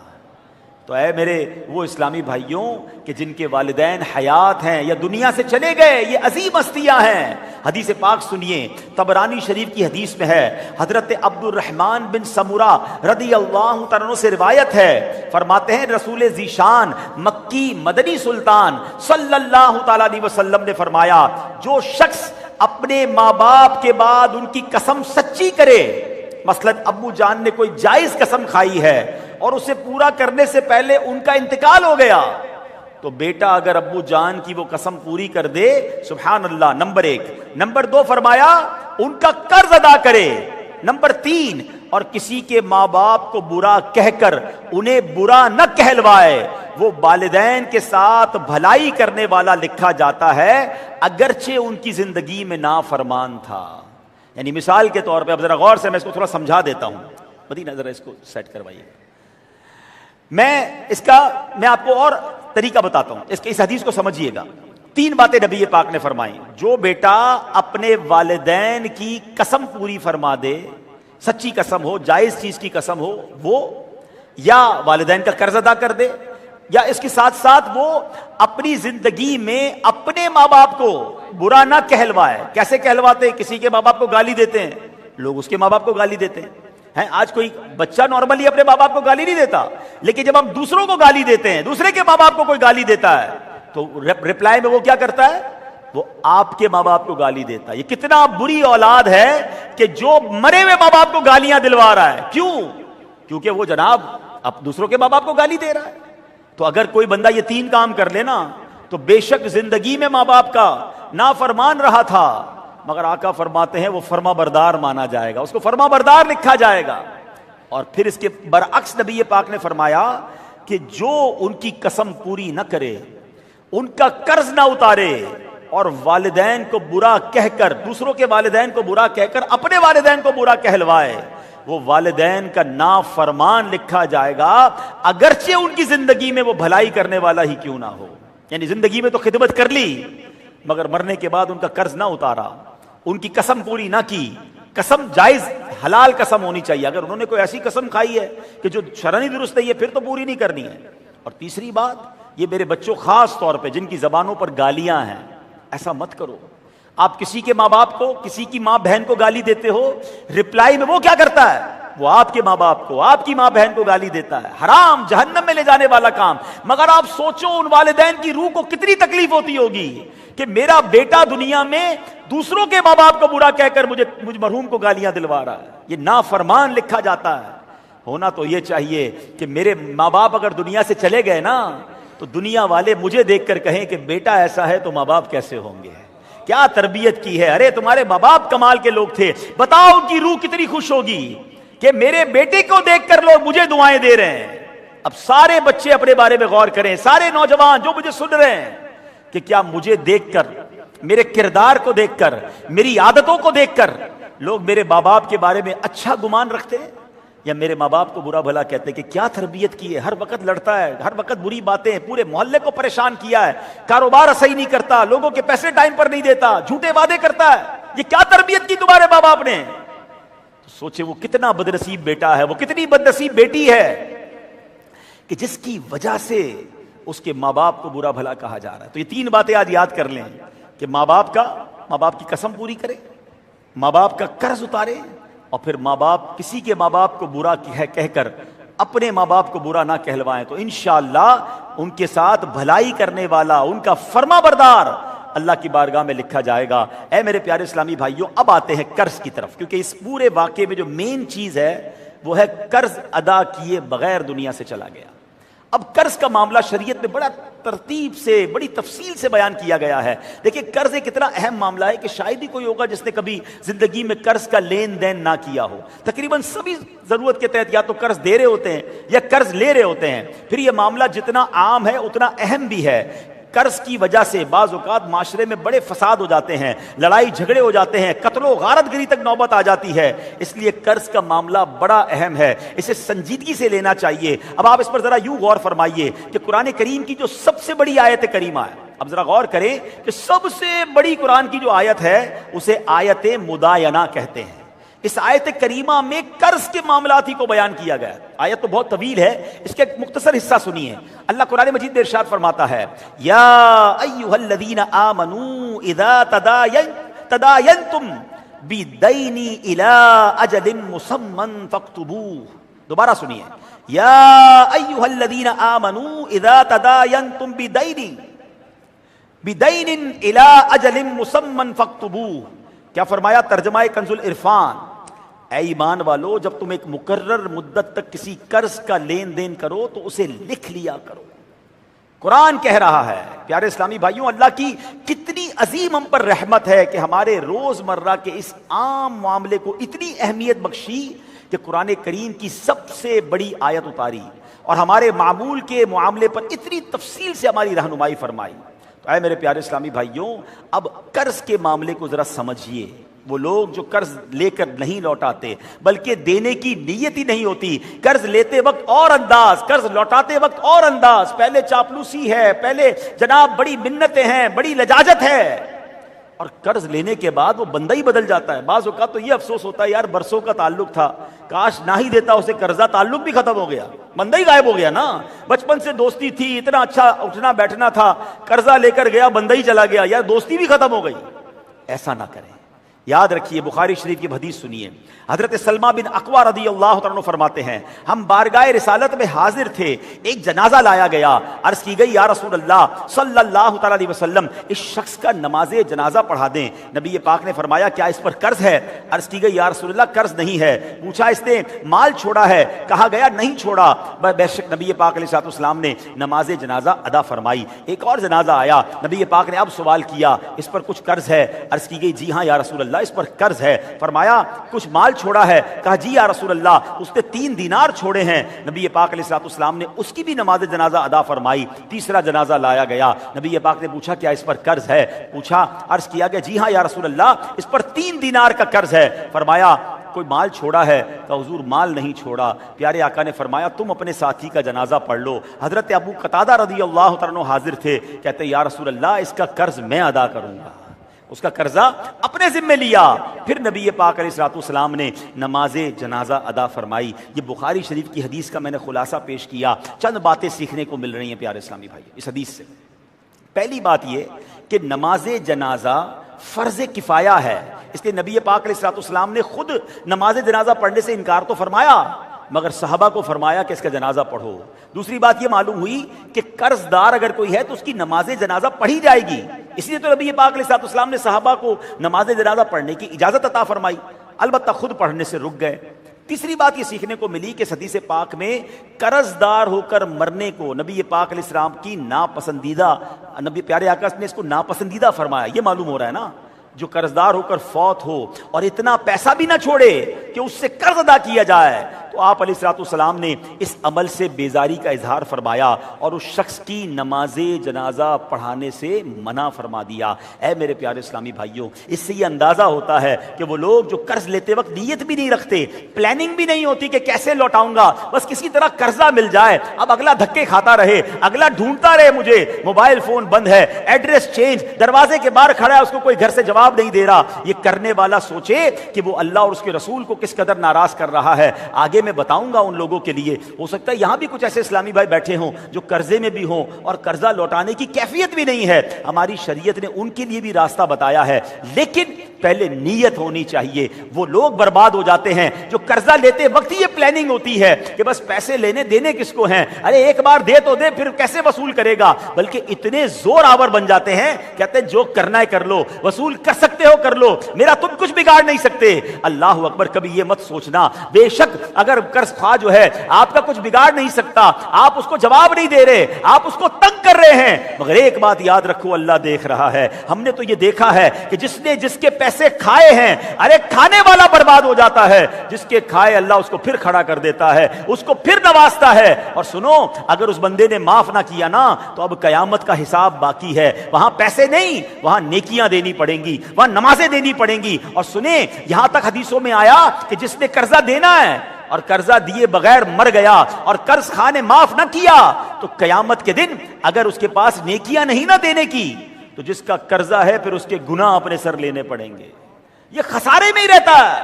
تو اے میرے وہ اسلامی بھائیوں کہ جن کے والدین حیات ہیں یا دنیا سے چلے گئے, یہ عظیم ہستیاں ہیں. حدیث پاک سنیے, طبرانی شریف کی حدیث میں ہے, حضرت عبد الرحمن بن سمورہ رضی اللہ تعالیٰ عنہ سے روایت ہے, فرماتے ہیں رسول ذیشان مکی مدنی سلطان صلی اللہ تعالیٰ علیہ وسلم نے فرمایا, جو شخص اپنے ماں باپ کے بعد ان کی قسم سچی کرے, مثلا ابو جان نے کوئی جائز قسم کھائی ہے اور اسے پورا کرنے سے پہلے ان کا انتقال ہو گیا, تو بیٹا اگر ابو جان کی وہ قسم پوری کر دے سبحان اللہ, نمبر 1. نمبر 2 فرمایا ان کا قرض ادا کرے. نمبر 3, اور کسی کے ماں باپ کو برا کہہ کر انہیں برا نہ کہلوائے, وہ والدین کے ساتھ بھلائی کرنے والا لکھا جاتا ہے اگرچہ ان کی زندگی میں نافرمان تھا. یعنی مثال کے طور پہ, اب ذرا غور سے میں اس کو تھوڑا سمجھا دیتا ہوں, مدینہ ذرا اس کو سیٹ کروائیے. میں آپ کو اور طریقہ بتاتا ہوں, اس حدیث کو سمجھیے گا. 3 باتیں نبی پاک نے فرمائی. جو بیٹا اپنے والدین کی قسم پوری فرما دے, سچی قسم ہو, جائز چیز کی قسم ہو, وہ یا والدین کا قرض ادا کر دے, یا اس کے ساتھ ساتھ وہ اپنی زندگی میں اپنے ماں باپ کو برا نہ کہلوائے. کیسے کہلواتے؟ کسی کے ماں باپ کو گالی دیتے ہیں لوگ, اس کے ماں باپ کو گالی دیتے ہیں. آج کوئی بچہ نارملی اپنے ماں باپ کو گالی نہیں دیتا, لیکن جب ہم دوسروں کو گالی دیتے ہیں, دوسرے کے ماں باپ کو کوئی گالی دیتا ہے تو ریپلائی میں وہ کیا کرتا ہے, وہ آپ کے ماں باپ کو گالی دیتا ہے. یہ کتنا بری اولاد ہے کہ جو مرے ہوئے ماں باپ کو گالیاں دلوا رہا ہے. کیوں؟ کیونکہ وہ جناب اب دوسروں کے ماں باپ کو گالی دے رہا ہے. تو اگر کوئی بندہ یہ 3 کام کر لینا تو بے شک زندگی میں ماں باپ کا نافرمان رہا تھا, مگر آقا فرماتے ہیں وہ فرما بردار مانا جائے گا, اس کو فرما بردار لکھا جائے گا. اور پھر اس کے برعکس نبی پاک نے فرمایا کہ جو ان کی قسم پوری نہ کرے, ان کا قرض نہ اتارے, اور والدین کو برا کہہ کر, دوسروں کے والدین کو برا کہہ کر اپنے والدین کو برا کہلوائے, وہ والدین کا نافرمان لکھا جائے گا اگرچہ ان کی زندگی میں وہ بھلائی کرنے والا ہی کیوں نہ ہو. یعنی زندگی میں تو خدمت کر لی مگر مرنے کے بعد ان کا قرض نہ اتارا, ان کی قسم پوری نہ کی. قسم جائز حلال قسم ہونی چاہیے. اگر انہوں نے کوئی ایسی قسم کھائی ہے کہ جو شرعی درست ہے, پھر تو پوری نہیں کرنی ہے. اور تیسری بات, یہ میرے بچوں خاص طور پہ جن کی زبانوں پر گالیاں ہیں, ایسا مت کرو. آپ کسی کے ماں باپ کو, کسی کی ماں بہن کو گالی دیتے ہو, رپلائی میں وہ کیا کرتا ہے, وہ آپ کے ماں باپ کو، آپ کی ماں بہن کو گالی دیتا ہے، حرام جہنم میں لے جانے والا کام۔ مگر آپ سوچو ان والدین کی روح کو کتنی تکلیف ہوتی ہوگی کہ میرا بیٹا دنیا میں دوسروں کے ماں باپ کو برا کہہ کر مجھ مرحوم کو گالیاں دلوا رہا ہے، یہ نافرمان لکھا جاتا ہے۔ ہونا تو یہ چاہیے کہ میرے ماں باپ اگر دنیا سے چلے گئے نا تو دنیا والے مجھے دیکھ کر کہیں کہ بیٹا ایسا ہے تو ماں باپ کیسے ہوں گے، کیا تربیت کی ہے۔ ارے تمہارے ماں باپ کمال کے لوگ تھے، بتاؤ ان کی روح کتنی خوش ہوگی کہ میرے بیٹے کو دیکھ کر لوگ مجھے دعائیں دے رہے ہیں۔ اب سارے بچے اپنے بارے میں غور کریں، سارے نوجوان جو مجھے سن رہے ہیں، کہ کیا مجھے دیکھ کر، میرے کردار کو دیکھ کر، میری عادتوں کو دیکھ کر لوگ میرے ماں باپ کے بارے میں اچھا گمان رکھتے ہیں، یا میرے ماں باپ کو برا بھلا کہتے ہیں کہ کیا تربیت کی ہے، ہر وقت لڑتا ہے، ہر وقت بری باتیں، پورے محلے کو پریشان کیا ہے، کاروبار صحیح نہیں کرتا، لوگوں کے پیسے ٹائم پر نہیں دیتا، جھوٹے وعدے کرتا ہے، یہ کیا تربیت کی تمہارے ماں باپ نے؟ تو سوچے وہ کتنا بدنصیب بیٹا ہے، وہ کتنی بدنصیب بیٹی ہے کہ جس کی وجہ سے اس کے ماں باپ کو برا بھلا کہا جا رہا ہے۔ تو یہ تین باتیں آج یاد کر لیں کہ ماں باپ کی قسم پوری کرے، ماں باپ کا قرض اتارے، اور پھر ماں باپ، کسی کے ماں باپ کو برا کہہ کر اپنے ماں باپ کو برا نہ کہلوائیں، تو انشاءاللہ ان کے ساتھ بھلائی کرنے والا، ان کا فرما بردار اللہ کی بارگاہ میں لکھا جائے گا۔ اے میرے پیارے اسلامی بھائیوں، اب آتے ہیں قرض کی طرف، کیونکہ اس پورے واقعے میں جو مین چیز ہے وہ ہے قرض ادا کیے بغیر دنیا سے چلا گیا۔ اب قرض کا معاملہ شریعت میں بڑا ترتیب سے، بڑی تفصیل سے بیان کیا گیا ہے۔ دیکھیں قرض ایک اتنا اہم معاملہ ہے کہ شاید ہی کوئی ہوگا جس نے کبھی زندگی میں قرض کا لین دین نہ کیا ہو۔ تقریباً سبھی ضرورت کے تحت یا تو قرض دے رہے ہوتے ہیں یا قرض لے رہے ہوتے ہیں۔ پھر یہ معاملہ جتنا عام ہے اتنا اہم بھی ہے۔ قرض کی وجہ سے بعض اوقات معاشرے میں بڑے فساد ہو جاتے ہیں، لڑائی جھگڑے ہو جاتے ہیں، قتل و غارت گری تک نوبت آ جاتی ہے۔ اس لیے قرض کا معاملہ بڑا اہم ہے، اسے سنجیدگی سے لینا چاہیے۔ اب آپ اس پر ذرا یوں غور فرمائیے کہ قرآن کریم کی جو سب سے بڑی آیت کریمہ ہے، اب ذرا غور کریں کہ سب سے بڑی قرآن کی جو آیت ہے اسے آیت مداینہ کہتے ہیں۔ اس آیت کریمہ میں قرض کے معاملات ہی کو بیان کیا گیا ہے۔ آیت تو بہت طویل ہے، اس کا ایک مختصر حصہ سنیے۔ اللہ قرآن مجید میں ارشاد فرماتا ہے، یا ایھا الذین آمنوا اذا تداینتم بدین الی اجل مسمى فاکتبوہ۔ دوبارہ سنیے، یا ایھا الذین آمنوا اذا تداینتم بدین الی اجل مسمى فاکتبوہ۔ کیا فرمایا؟ ترجمہ کنز العرفان، اے ایمان والو جب تم ایک مقرر مدت تک کسی قرض کا لین دین کرو تو اسے لکھ لیا کرو۔ قرآن کہہ رہا ہے، پیارے اسلامی بھائیوں، اللہ کی کتنی عظیم ہم پر رحمت ہے کہ ہمارے روز مرہ کے اس عام معاملے کو اتنی اہمیت بخشی کہ قرآن کریم کی سب سے بڑی آیت اتاری اور ہمارے معمول کے معاملے پر اتنی تفصیل سے ہماری رہنمائی فرمائی۔ تو اے میرے پیارے اسلامی بھائیوں، اب قرض کے معاملے کو ذرا سمجھیے۔ وہ لوگ جو قرض لے کر نہیں لوٹاتے بلکہ دینے کی نیت ہی نہیں ہوتی، قرض لیتے وقت اور انداز، قرض لوٹاتے وقت اور انداز، پہلے چاپلوسی ہے، پہلے جناب بڑی منتیں ہیں، بڑی لجاجت ہے، اور قرض لینے کے بعد وہ بندہ ہی بدل جاتا ہے۔ بعض اوقات تو یہ افسوس ہوتا ہے، یار برسوں کا تعلق تھا، کاش نہ ہی دیتا اسے قرضہ، تعلق بھی ختم ہو گیا، بندہ ہی غائب ہو گیا نا۔ بچپن سے دوستی تھی، اتنا اچھا اٹھنا بیٹھنا تھا، قرضہ لے کر گیا، بندہ ہی چلا گیا، یار دوستی بھی ختم ہو گئی۔ ایسا نہ کریں۔ یاد رکھیے، بخاری شریف کی حدیث سنیے، حضرت سلمہ بن اقویٰ رضی اللہ تعالیٰ عنہ فرماتے ہیں، ہم بارگاہ رسالت میں حاضر تھے، ایک جنازہ لایا گیا، عرض کی گئی یا رسول اللہ صلی اللہ تعالیٰ علیہ وسلم اس شخص کا نماز جنازہ پڑھا دیں۔ نبی پاک نے فرمایا کیا اس پر قرض ہے؟ عرض کی گئی یا رسول اللہ قرض نہیں ہے۔ پوچھا اس نے مال چھوڑا ہے؟ کہا گیا نہیں چھوڑا۔ بے شک نبی پاک علیہ السلام نے نماز جنازہ ادا فرمائی۔ ایک اور جنازہ آیا، نبی پاک نے اب سوال کیا اس پر کچھ قرض ہے؟ عرض کی گئی جی ہاں یا رسول اللہ اس پر قرض ہے۔ فرمایا کچھ مال چھوڑا ہے؟ کہا جی یا رسول اللہ اس نے 3 دینار چھوڑے ہیں۔ نبی پاک علیہ السلام نے اس کی بھی نماز جنازہ ادا فرمائی۔ تیسرا جنازہ لایا گیا، نبی پاک نے پوچھا کیا اس پر قرض ہے؟ پوچھا، عرض کیا کہ جی ہاں یا رسول اللہ اس پر 3 دینار کا قرض ہے۔ فرمایا کوئی مال چھوڑا ہے؟ کہ حضور مال نہیں چھوڑا۔ پیارے آقا نے فرمایا تم اپنے ساتھی کا جنازہ پڑھ لو۔ حضرت ابو قتادہ رضی اللہ تعالیٰ عنہ حاضر تھے، کہتے یا رسول اللہ اس کا قرض میں ادا کروں گا۔ اس کا قرضہ اپنے ذمہ لیا۔ پھر نبی پاک علیہ السلام نے نماز جنازہ ادا فرمائی۔ یہ بخاری شریف کی حدیث کا میں نے خلاصہ پیش کیا، چند باتیں سیکھنے کو مل رہی ہیں پیارے اسلامی بھائی اس حدیث سے۔ پہلی بات یہ کہ نماز جنازہ فرض کفایہ ہے، اس لیے نبی پاک علیہ الصلوۃ والسلام نے خود نماز جنازہ پڑھنے سے انکار تو فرمایا، مگر صحابہ کو فرمایا کہ اس کا جنازہ پڑھو۔ دوسری بات یہ معلوم ہوئی کہ قرض دار اگر کوئی ہے تو اس کی نماز جنازہ پڑھی جائے گی، اس لیے تو نبی پاک علیہ الصلوۃ والسلام نے صحابہ کو نماز جنازہ پڑھنے کی اجازت عطا فرمائی، البتہ خود پڑھنے سے رک گئے۔ تیسری بات یہ سیکھنے کو ملی کہ حدیث پاک میں قرض دار ہو کر مرنے کو نبی پاک علیہ السلام کی ناپسندیدہ، نبی پیارے آقا نے اس کو ناپسندیدہ فرمایا۔ یہ معلوم ہو رہا ہے نا، جو قرض دار ہو کر فوت ہو اور اتنا پیسہ بھی نہ چھوڑے کہ اس سے قرض ادا کیا جائے، تو آپ علیہ الصلوۃ والسلام نے اس عمل سے بیزاری کا اظہار فرمایا اور اس شخص کی نماز جنازہ پڑھانے سے منع فرما دیا۔ اے میرے پیارے اسلامی بھائیوں، اس سے یہ اندازہ ہوتا ہے کہ وہ لوگ جو قرض لیتے وقت نیت بھی نہیں رکھتے، پلاننگ بھی نہیں ہوتی کہ کیسے لوٹاؤں گا، بس کسی طرح قرضہ مل جائے، اب اگلا دھکے کھاتا رہے، اگلا ڈھونڈتا رہے، مجھے موبائل فون بند ہے، ایڈریس چینج، دروازے کے باہر کھڑا ہے، اس کو کوئی گھر سے جواب نہیں دے رہا۔ یہ کرنے والا سوچے کہ وہ اللہ اور اس کے رسول کو کس قدر ناراض کر رہا ہے۔ آگے میں بتاؤں گا ان لوگوں کے لیے، ہو سکتا ہے یہاں بھی کچھ ایسے اسلامی بھائی بیٹھے ہوں جو قرضے میں بھی ہوں اور قرضہ لوٹانے کی کیفیت بھی نہیں ہے۔ ہماری شریعت نے ان کے لیے بھی راستہ بتایا ہے، لیکن پہلے نیت ہونی چاہیے۔ وہ لوگ برباد ہو جاتے ہیں جو قرضہ لیتے وقت ہی یہ پلاننگ ہوتی ہے کہ بس پیسے لینے دینے کس کو ہیں، ارے ایک بار دے تو دے، پھر کیسے وصول کرے گا، بلکہ اتنے زور آور بن جاتے ہیں، کہتے ہیں جو کرنا ہے کر لو، وصول کر سکتے ہو کر لو، میرا تم کچھ بگاڑ نہیں سکتے۔ اللہ اکبر، کبھی یہ مت سوچنا بے شک اگر قرض خواہ جو ہے آپ کا کچھ بگاڑ نہیں سکتا، آپ اس کو جواب نہیں دے رہے، آپ اس کو تنگ کر رہے ہیں، مگر ایک بات یاد رکھو، اللہ دیکھ رہا ہے۔ ہم نے تو یہ دیکھا ہے کہ جس نے جس کے پیسے کھائے ہیں، ارے کھانے والا برباد ہو جاتا ہے، جس کے کھائے اللہ اس کو پھر کھڑا کر دیتا ہے، اس کو پھر نوازتا ہے۔ اور سنو، اگر اس بندے نے معاف نہ کیا نا تو اب قیامت کا حساب باقی ہے، وہاں پیسے نہیں، وہاں نیکیاں دینی پڑیں گی، وہاں نمازیں دینی پڑیں گی۔ اور سنیں، یہاں تک حدیثوں میں آیا کہ جس نے قرضہ دینا ہے اور قرضہ دیے بغیر مر گیا اور قرض خواہ نے معاف نہ کیا، تو قیامت کے دن اگر اس کے پاس نیکیاں نہیں نہ دینے کی، تو جس کا قرضہ ہے پھر اس کے گناہ اپنے سر لینے پڑیں گے۔ یہ خسارے میں ہی رہتا ہے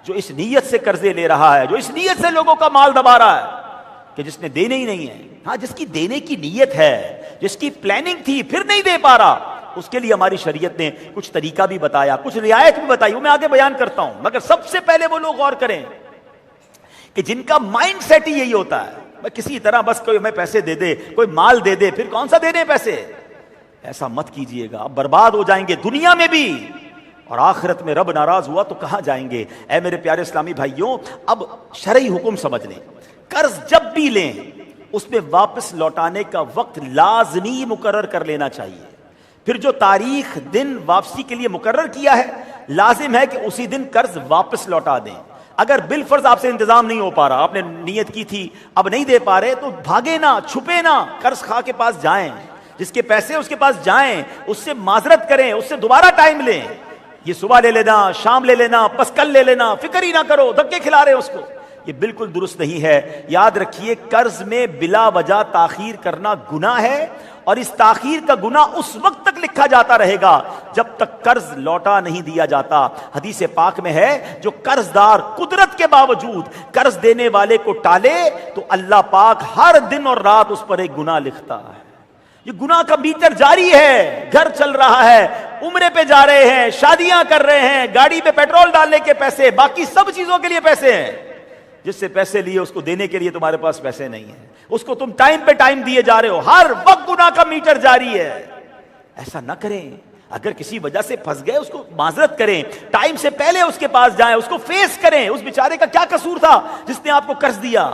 جو اس نیت سے قرضے لے رہا ہے، جو اس نیت سے لوگوں کا مال دبا رہا ہے کہ جس نے دینے ہی نہیں ہے۔ ہاں، جس کی دینے کی نیت ہے، جس کی پلاننگ تھی پھر نہیں دے پا رہا، اس کے لیے ہماری شریعت نے کچھ طریقہ بھی بتایا، کچھ رعایت بھی بتائی، وہ میں آگے بیان کرتا ہوں۔ مگر سب سے پہلے وہ لوگ غور کریں کہ جن کا مائنڈ سیٹ ہی یہی ہوتا ہے، کسی طرح بس کوئی ہمیں پیسے دے دے، کوئی مال دے دے، پھر کون سا دینے پیسے، ایسا مت کیجئے گا، اب برباد ہو جائیں گے دنیا میں بھی، اور آخرت میں رب ناراض ہوا تو کہاں جائیں گے۔ اے میرے پیارے اسلامی بھائیوں، اب شرعی حکم سمجھ لیں، قرض جب بھی لیں اس میں واپس لوٹانے کا وقت لازمی مقرر کر لینا چاہیے۔ پھر جو تاریخ دن واپسی کے لیے مقرر کیا ہے، لازم ہے کہ اسی دن قرض واپس لوٹا دیں۔ اگر بالفرض آپ سے انتظام نہیں ہو پا رہا، آپ نے نیت کی تھی اب نہیں دے پا رہے، تو بھاگے نہ، چھپے نہ، قرض خواہ کے پاس جائیں، جس کے پیسے اس کے پاس جائیں، اس سے معذرت کریں، اس سے دوبارہ ٹائم لیں۔ یہ صبح لے لینا، شام لے لینا، بس کل لے لینا، فکر ہی نہ کرو، دھکے کھلا رہے اس کو، یہ بالکل درست نہیں ہے۔ یاد رکھیے، قرض میں بلا وجہ تاخیر کرنا گناہ ہے، اور اس تاخیر کا گناہ اس وقت تک لکھا جاتا رہے گا جب تک قرض لوٹا نہیں دیا جاتا۔ حدیث پاک میں ہے، جو قرض دار قدرت کے باوجود قرض دینے والے کو ٹالے تو اللہ پاک ہر دن اور رات اس پر ایک گناہ لکھتا ہے۔ یہ گناہ کا میٹر جاری ہے، گھر چل رہا ہے، عمرے پہ جا رہے ہیں، شادیاں کر رہے ہیں، گاڑی پہ پیٹرول ڈالنے کے پیسے، باقی سب چیزوں کے لیے پیسے ہیں۔ جس سے پیسے لیے اس کو دینے کے لیے تمہارے پاس پیسے نہیں ہیں، اس کو تم ٹائم پہ ٹائم دیے جا رہے ہو، ہر وقت گناہ کا میٹر جاری ہے۔ ایسا نہ کریں، اگر کسی وجہ سے پھنس گئے اس کو معذرت کریں، ٹائم سے پہلے اس کے پاس جائیں، اس کو فیس کریں، اس بیچارے کا کیا قصور تھا جس نے آپ کو قرض دیا۔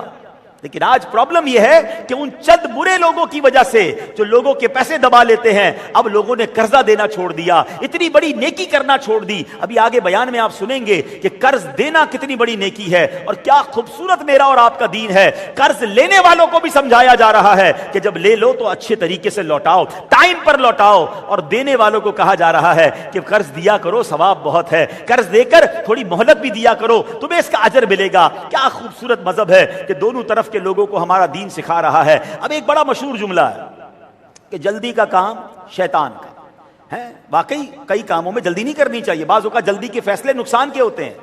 لیکن آج پرابلم یہ ہے کہ ان چند برے لوگوں کی وجہ سے جو لوگوں کے پیسے دبا لیتے ہیں، اب لوگوں نے قرضہ دینا چھوڑ دیا، اتنی بڑی نیکی کرنا چھوڑ دی۔ ابھی آگے بیان میں آپ سنیں گے کہ قرض دینا کتنی بڑی نیکی ہے اور کیا خوبصورت میرا اور آپ کا دین ہے۔ قرض لینے والوں کو بھی سمجھایا جا رہا ہے کہ جب لے لو تو اچھے طریقے سے لوٹاؤ، ٹائم پر لوٹاؤ، اور دینے والوں کو کہا جا رہا ہے کہ قرض دیا کرو، ثواب بہت ہے، قرض دے کر تھوڑی مہلت بھی دیا کرو، تمہیں اس کا اجر ملے گا۔ کیا خوبصورت مذہب ہے کہ دونوں طرف کے لوگوں کو ہمارا دین سکھا رہا ہے۔ اب ایک بڑا مشہور جملہ ہے کہ جلدی کا کام شیطان کا ہے۔ واقعی کئی کاموں میں جلدی نہیں کرنی چاہیے، بعض اوقات جلدی کے فیصلے نقصان کے ہوتے ہیں،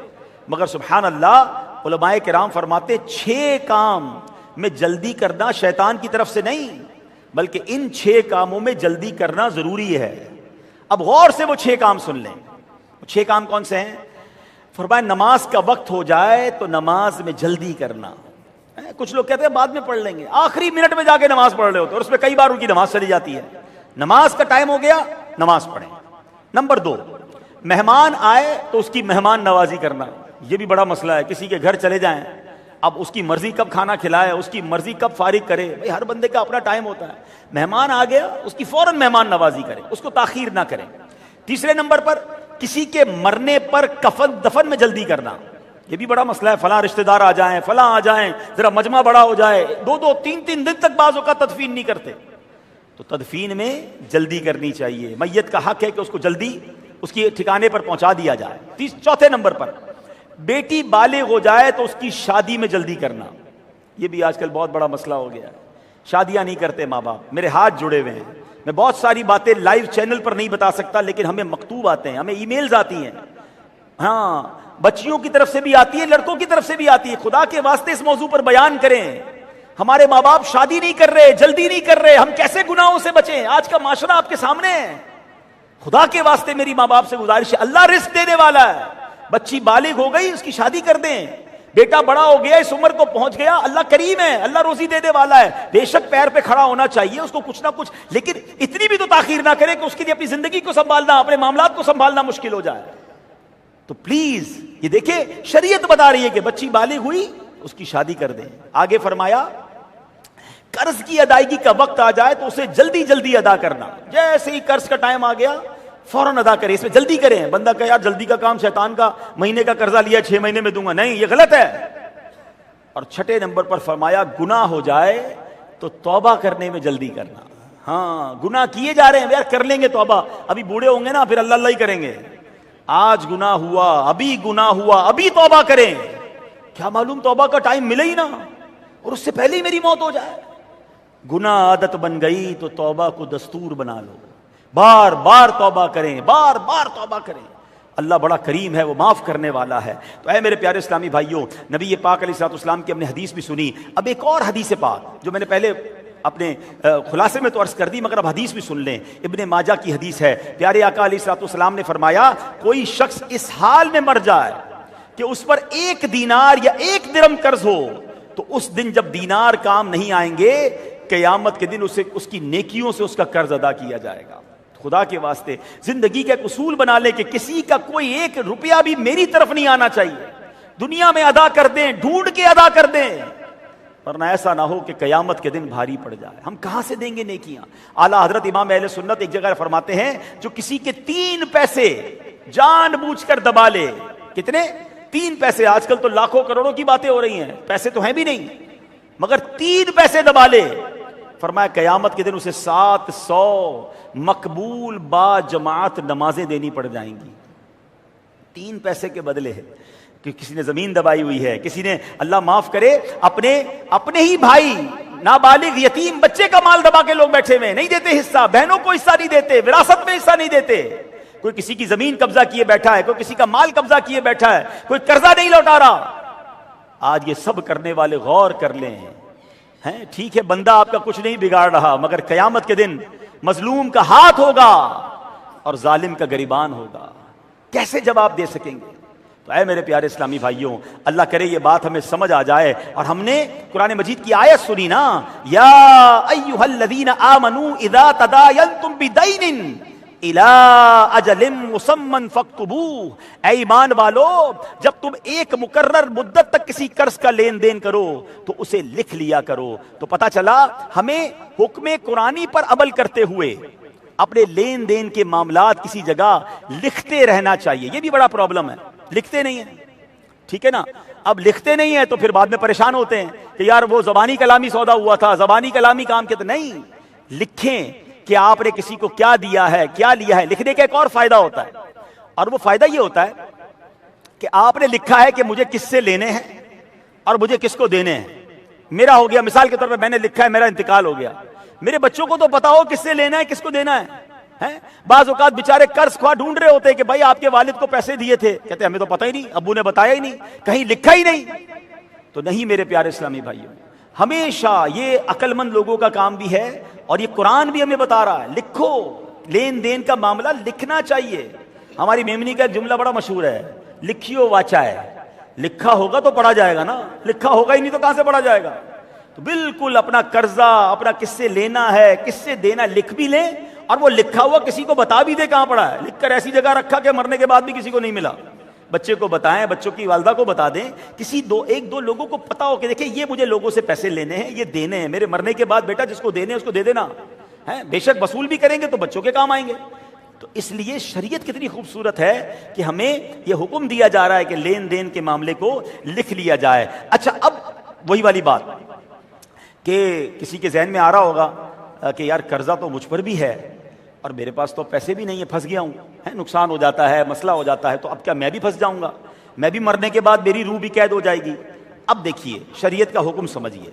مگر سبحان اللہ، علماء کرام فرماتے 6 کام میں جلدی کرنا شیطان کی طرف سے نہیں، بلکہ ان 6 کاموں میں جلدی کرنا ضروری ہے۔ اب غور سے وہ 6 کام سن لیں۔ 6 کام کون سے ہیں؟ فرمایا نماز کا وقت ہو جائے تو نماز میں جلدی کرنا. کچھ لوگ کہتے ہیں بعد میں پڑھ لیں گے، آخری منٹ میں جا کے نماز پڑھ رہے ہوتے اور اس میں کئی بار ان کی نماز چلی جاتی ہے. نماز کا ٹائم ہو گیا، نماز پڑھیں. نمبر 2، مہمان آئے تو اس کی مہمان نوازی کرنا. یہ بھی بڑا مسئلہ ہے. کسی کے گھر چلے جائیں، اب اس کی مرضی کب کھانا کھلائے، اس کی مرضی کب فارغ کرے. بھئی ہر بندے کا اپنا ٹائم ہوتا ہے. مہمان آ گیا، اس کی فوراً مہمان نوازی کرے، اس کو تاخیر نہ کریں. تیسرے نمبر پر کسی کے مرنے پر کفن دفن میں جلدی کرنا. یہ بھی بڑا مسئلہ ہے. فلاں رشتہ دار آ جائیں، فلاں آ جائیں، ذرا مجمع بڑا ہو جائے، 2 3 دن تک بعضوں کا تدفین نہیں کرتے. تو تدفین میں جلدی کرنی چاہیے. میت کا حق ہے کہ اس کو جلدی اس کی ٹھکانے پر پہنچا دیا جائے. چوتھے نمبر پر بیٹی بالغ ہو جائے تو اس کی شادی میں جلدی کرنا. یہ بھی آج کل بہت بڑا مسئلہ ہو گیا ہے. شادیاں نہیں کرتے ماں باپ. میرے ہاتھ جڑے ہوئے ہیں. میں بہت ساری باتیں لائیو چینل پر نہیں بتا سکتا، لیکن ہمیں مکتوب آتے ہیں، ہمیں ای میلز آتی ہیں. ہاں، بچیوں کی طرف سے بھی آتی ہے، لڑکوں کی طرف سے بھی آتی ہے. خدا کے واسطے اس موضوع پر بیان کریں. ہمارے ماں باپ شادی نہیں کر رہے، جلدی نہیں کر رہے، ہم کیسے گناہوں سے بچیں؟ آج کا معاشرہ آپ کے سامنے ہے. خدا کے واسطے میری ماں باپ سے گزارش ہے، اللہ رزق دینے والا ہے. بچی بالغ ہو گئی، اس کی شادی کر دیں. بیٹا بڑا ہو گیا، اس عمر کو پہنچ گیا، اللہ کریم ہے، اللہ روزی دینے والا ہے. بے شک پیر پہ کھڑا ہونا چاہیے اس کو کچھ نہ کچھ، لیکن اتنی بھی تو تاخیر نہ کرے کہ اس کے لیے اپنی زندگی کو سنبھالنا، اپنے معاملات کو سنبھالنا مشکل ہو جائے. تو پلیز یہ دیکھیں، شریعت بتا رہی ہے کہ بچی بالغ ہوئی اس کی شادی کر دیں. آگے فرمایا قرض کی ادائیگی کا وقت آ جائے تو اسے جلدی جلدی ادا کرنا. جیسے ہی قرض کا ٹائم آ گیا فوراً ادا کریں. اس میں جلدی کریں. بندہ کہ یار جلدی کا کام شیطان کا، مہینے کا قرضہ لیا 6 مہینے میں دوں گا، نہیں، یہ غلط ہے. اور 6 نمبر پر فرمایا گناہ ہو جائے تو توبہ کرنے میں جلدی کرنا. ہاں، گناہ کیے جا رہے ہیں یار، کر لیں گے توبہ. ابھی بوڑھے ہوں گے نا، پھر اللہ اللہ ہی کریں گے. آج گناہ ہوا، ابھی گناہ ہوا، ابھی توبہ کریں. کیا معلوم توبہ کا ٹائم ملے ہی نہ اور اس سے پہلے ہی میری موت ہو جائے. گناہ عادت بن گئی تو توبہ کو دستور بنا لو. بار بار توبہ کریں، بار بار توبہ کریں. اللہ بڑا کریم ہے، وہ معاف کرنے والا ہے. تو اے میرے پیارے اسلامی بھائیوں، نبی پاک علیہ الصلوۃ والسلام کی ہم نے حدیث بھی سنی. اب ایک اور حدیث پاک جو میں نے پہلے اپنے خلاصے میں تو عرض کر دی، مگر اب حدیث بھی سن لیں. ابن ماجہ کی حدیث ہے. پیارے آقا علیہ الصلوۃ والسلام نے فرمایا کوئی شخص اس حال میں مر جائے کہ اس پر 1 دینار یا 1 درہم قرض ہو تو اس دن جب دینار کام نہیں آئیں گے، قیامت کے دن اسے اس کی نیکیوں سے اس کا قرض ادا کیا جائے گا. خدا کے واسطے زندگی کا ایک اصول بنا لے کہ کسی کا کوئی 1 روپیہ بھی میری طرف نہیں آنا چاہیے. دنیا میں ادا کر دیں، ڈھونڈ کے ادا کر دیں، ورنہ ایسا نہ ہو کہ قیامت کے دن بھاری پڑ جائے. ہم کہاں سے دیں گے نیکیاں؟ اعلیٰ حضرت امام اہل سنت ایک جگہ فرماتے ہیں جو کسی کے 3 پیسے جان بوجھ کر دبا لے. کتنے؟ 3 پیسے. آج کل تو لاکھوں کروڑوں کی باتیں ہو رہی ہیں، پیسے تو ہیں بھی نہیں، مگر 3 پیسے دبا لے. فرمایا قیامت کے دن اسے 700 مقبول با جماعت نمازیں دینی پڑ جائیں گی. 3 پیسے کے بدلے ہے کہ کسی نے زمین دبائی ہوئی ہے، کسی نے اللہ معاف کرے اپنے ہی بھائی نابالغ یتیم بچے کا مال دبا کے لوگ بیٹھے ہوئے، نہیں دیتے حصہ، بہنوں کو حصہ نہیں دیتے، وراثت میں حصہ نہیں دیتے. کوئی کسی کی زمین قبضہ کیے بیٹھا ہے، کوئی کسی کا مال قبضہ کیے بیٹھا ہے، کوئی قرضہ نہیں لوٹا رہا. آج یہ سب کرنے والے غور کر لیں. ہیں ٹھیک ہے، بندہ آپ کا کچھ نہیں بگاڑ رہا، مگر قیامت کے دن مظلوم کا ہاتھ ہوگا اور ظالم کا گریبان ہوگا. کیسے جواب دے سکیں گے؟ تو اے میرے پیارے اسلامی بھائیوں، اللہ کرے یہ بات ہمیں سمجھ آ جائے اور ہم نے قرآن مجید کی آیت سنی نا، یا ایھا الذین آمنوا اذا تداینتم بدین الی اجل مسمى فاکتبوہ. اے ایمان والو، جب تم ایک مقرر مدت تک کسی قرض کا لین دین کرو تو اسے لکھ لیا کرو. تو پتہ چلا ہمیں حکم قرآنی پر عمل کرتے ہوئے اپنے لین دین کے معاملات کسی جگہ لکھتے رہنا چاہیے. یہ بھی بڑا پرابلم ہے، لکھتے نہیں ہیں. ٹھیک ہے نا؟ اب لکھتے نہیں ہیں تو پھر بعد میں پریشان ہوتے ہیں کہ یار وہ زبانی کلامی سودا ہوا تھا، زبانی کلامی کام کیا تھا. نہیں، لکھیں کہ آپ نے کسی کو کیا دیا ہے، کیا لیا ہے. لکھنے کا ایک اور فائدہ ہوتا ہے، اور وہ فائدہ یہ ہوتا ہے کہ آپ نے لکھا ہے کہ مجھے کس سے لینے ہیں اور مجھے کس کو دینے ہیں. میرا ہو گیا، مثال کے طور پہ میں نے لکھا ہے میرا انتقال ہو گیا، میرے بچوں کو تو پتا ہو کس سے لینا ہے، کس کو دینا ہے. بعض اوقات بیچارے قرض خواہ ڈھونڈ رہے ہوتے ہیں کہ بھائی آپ کے والد کو پیسے دیے تھے، کہتے ہمیں تو پتہ ہی نہیں، ابو نے بتایا ہی نہیں، کہیں لکھا ہی نہیں. تو نہیں میرے پیارے اسلامی بھائیوں، ہمیشہ یہ عقل مند لوگوں کا کام بھی ہے اور یہ قرآن بھی ہمیں بتا رہا ہے، لکھو. لین دین کا معاملہ لکھنا چاہیے. ہماری میمنی کا ایک جملہ بڑا مشہور ہے، لکھیو واچا ہے، لکھا ہوگا تو پڑھا جائے گا نا، لکھا ہوگا ہی نہیں تو کہاں سے پڑھا جائے گا؟ تو بالکل اپنا قرضہ، اپنا کس سے لینا ہے، کس سے دینا لکھ بھی لیں، اور وہ لکھا ہوا کسی کو بتا بھی دے کہاں پڑا ہے، لکھ کر ایسی جگہ رکھا کہ مرنے کے بعد بھی کسی کو نہیں ملا۔ بچے کو بتائیں، بچوں کی والدہ کو بتا دیں، کسی ایک دو لوگوں کو پتا ہو کہ دیکھیں یہ مجھے لوگوں سے پیسے لینے ہیں، یہ دینے ہیں، میرے مرنے کے بعد بیٹا جس کو دینے ہیں اس کو دے دینا ہے، بے شک وصول بھی کریں گے تو بچوں کے کام آئیں گے۔ تو اس لیے شریعت کتنی خوبصورت ہے کہ ہمیں یہ حکم دیا جا رہا ہے کہ لین دین کے معاملے کو لکھ لیا جائے۔ اچھا، اب وہی والی بات کہ کسی کے ذہن میں آ رہا ہوگا کہ یار قرضہ تو مجھ پر بھی ہے اور میرے پاس تو پیسے بھی نہیں ہے، پھنس گیا ہوں، نقصان ہو جاتا ہے، مسئلہ ہو جاتا ہے، تو اب کیا میں بھی پھنس جاؤں گا؟ میں بھی مرنے کے بعد میری روح بھی قید ہو جائے گی؟ اب دیکھیے شریعت کا حکم سمجھیے۔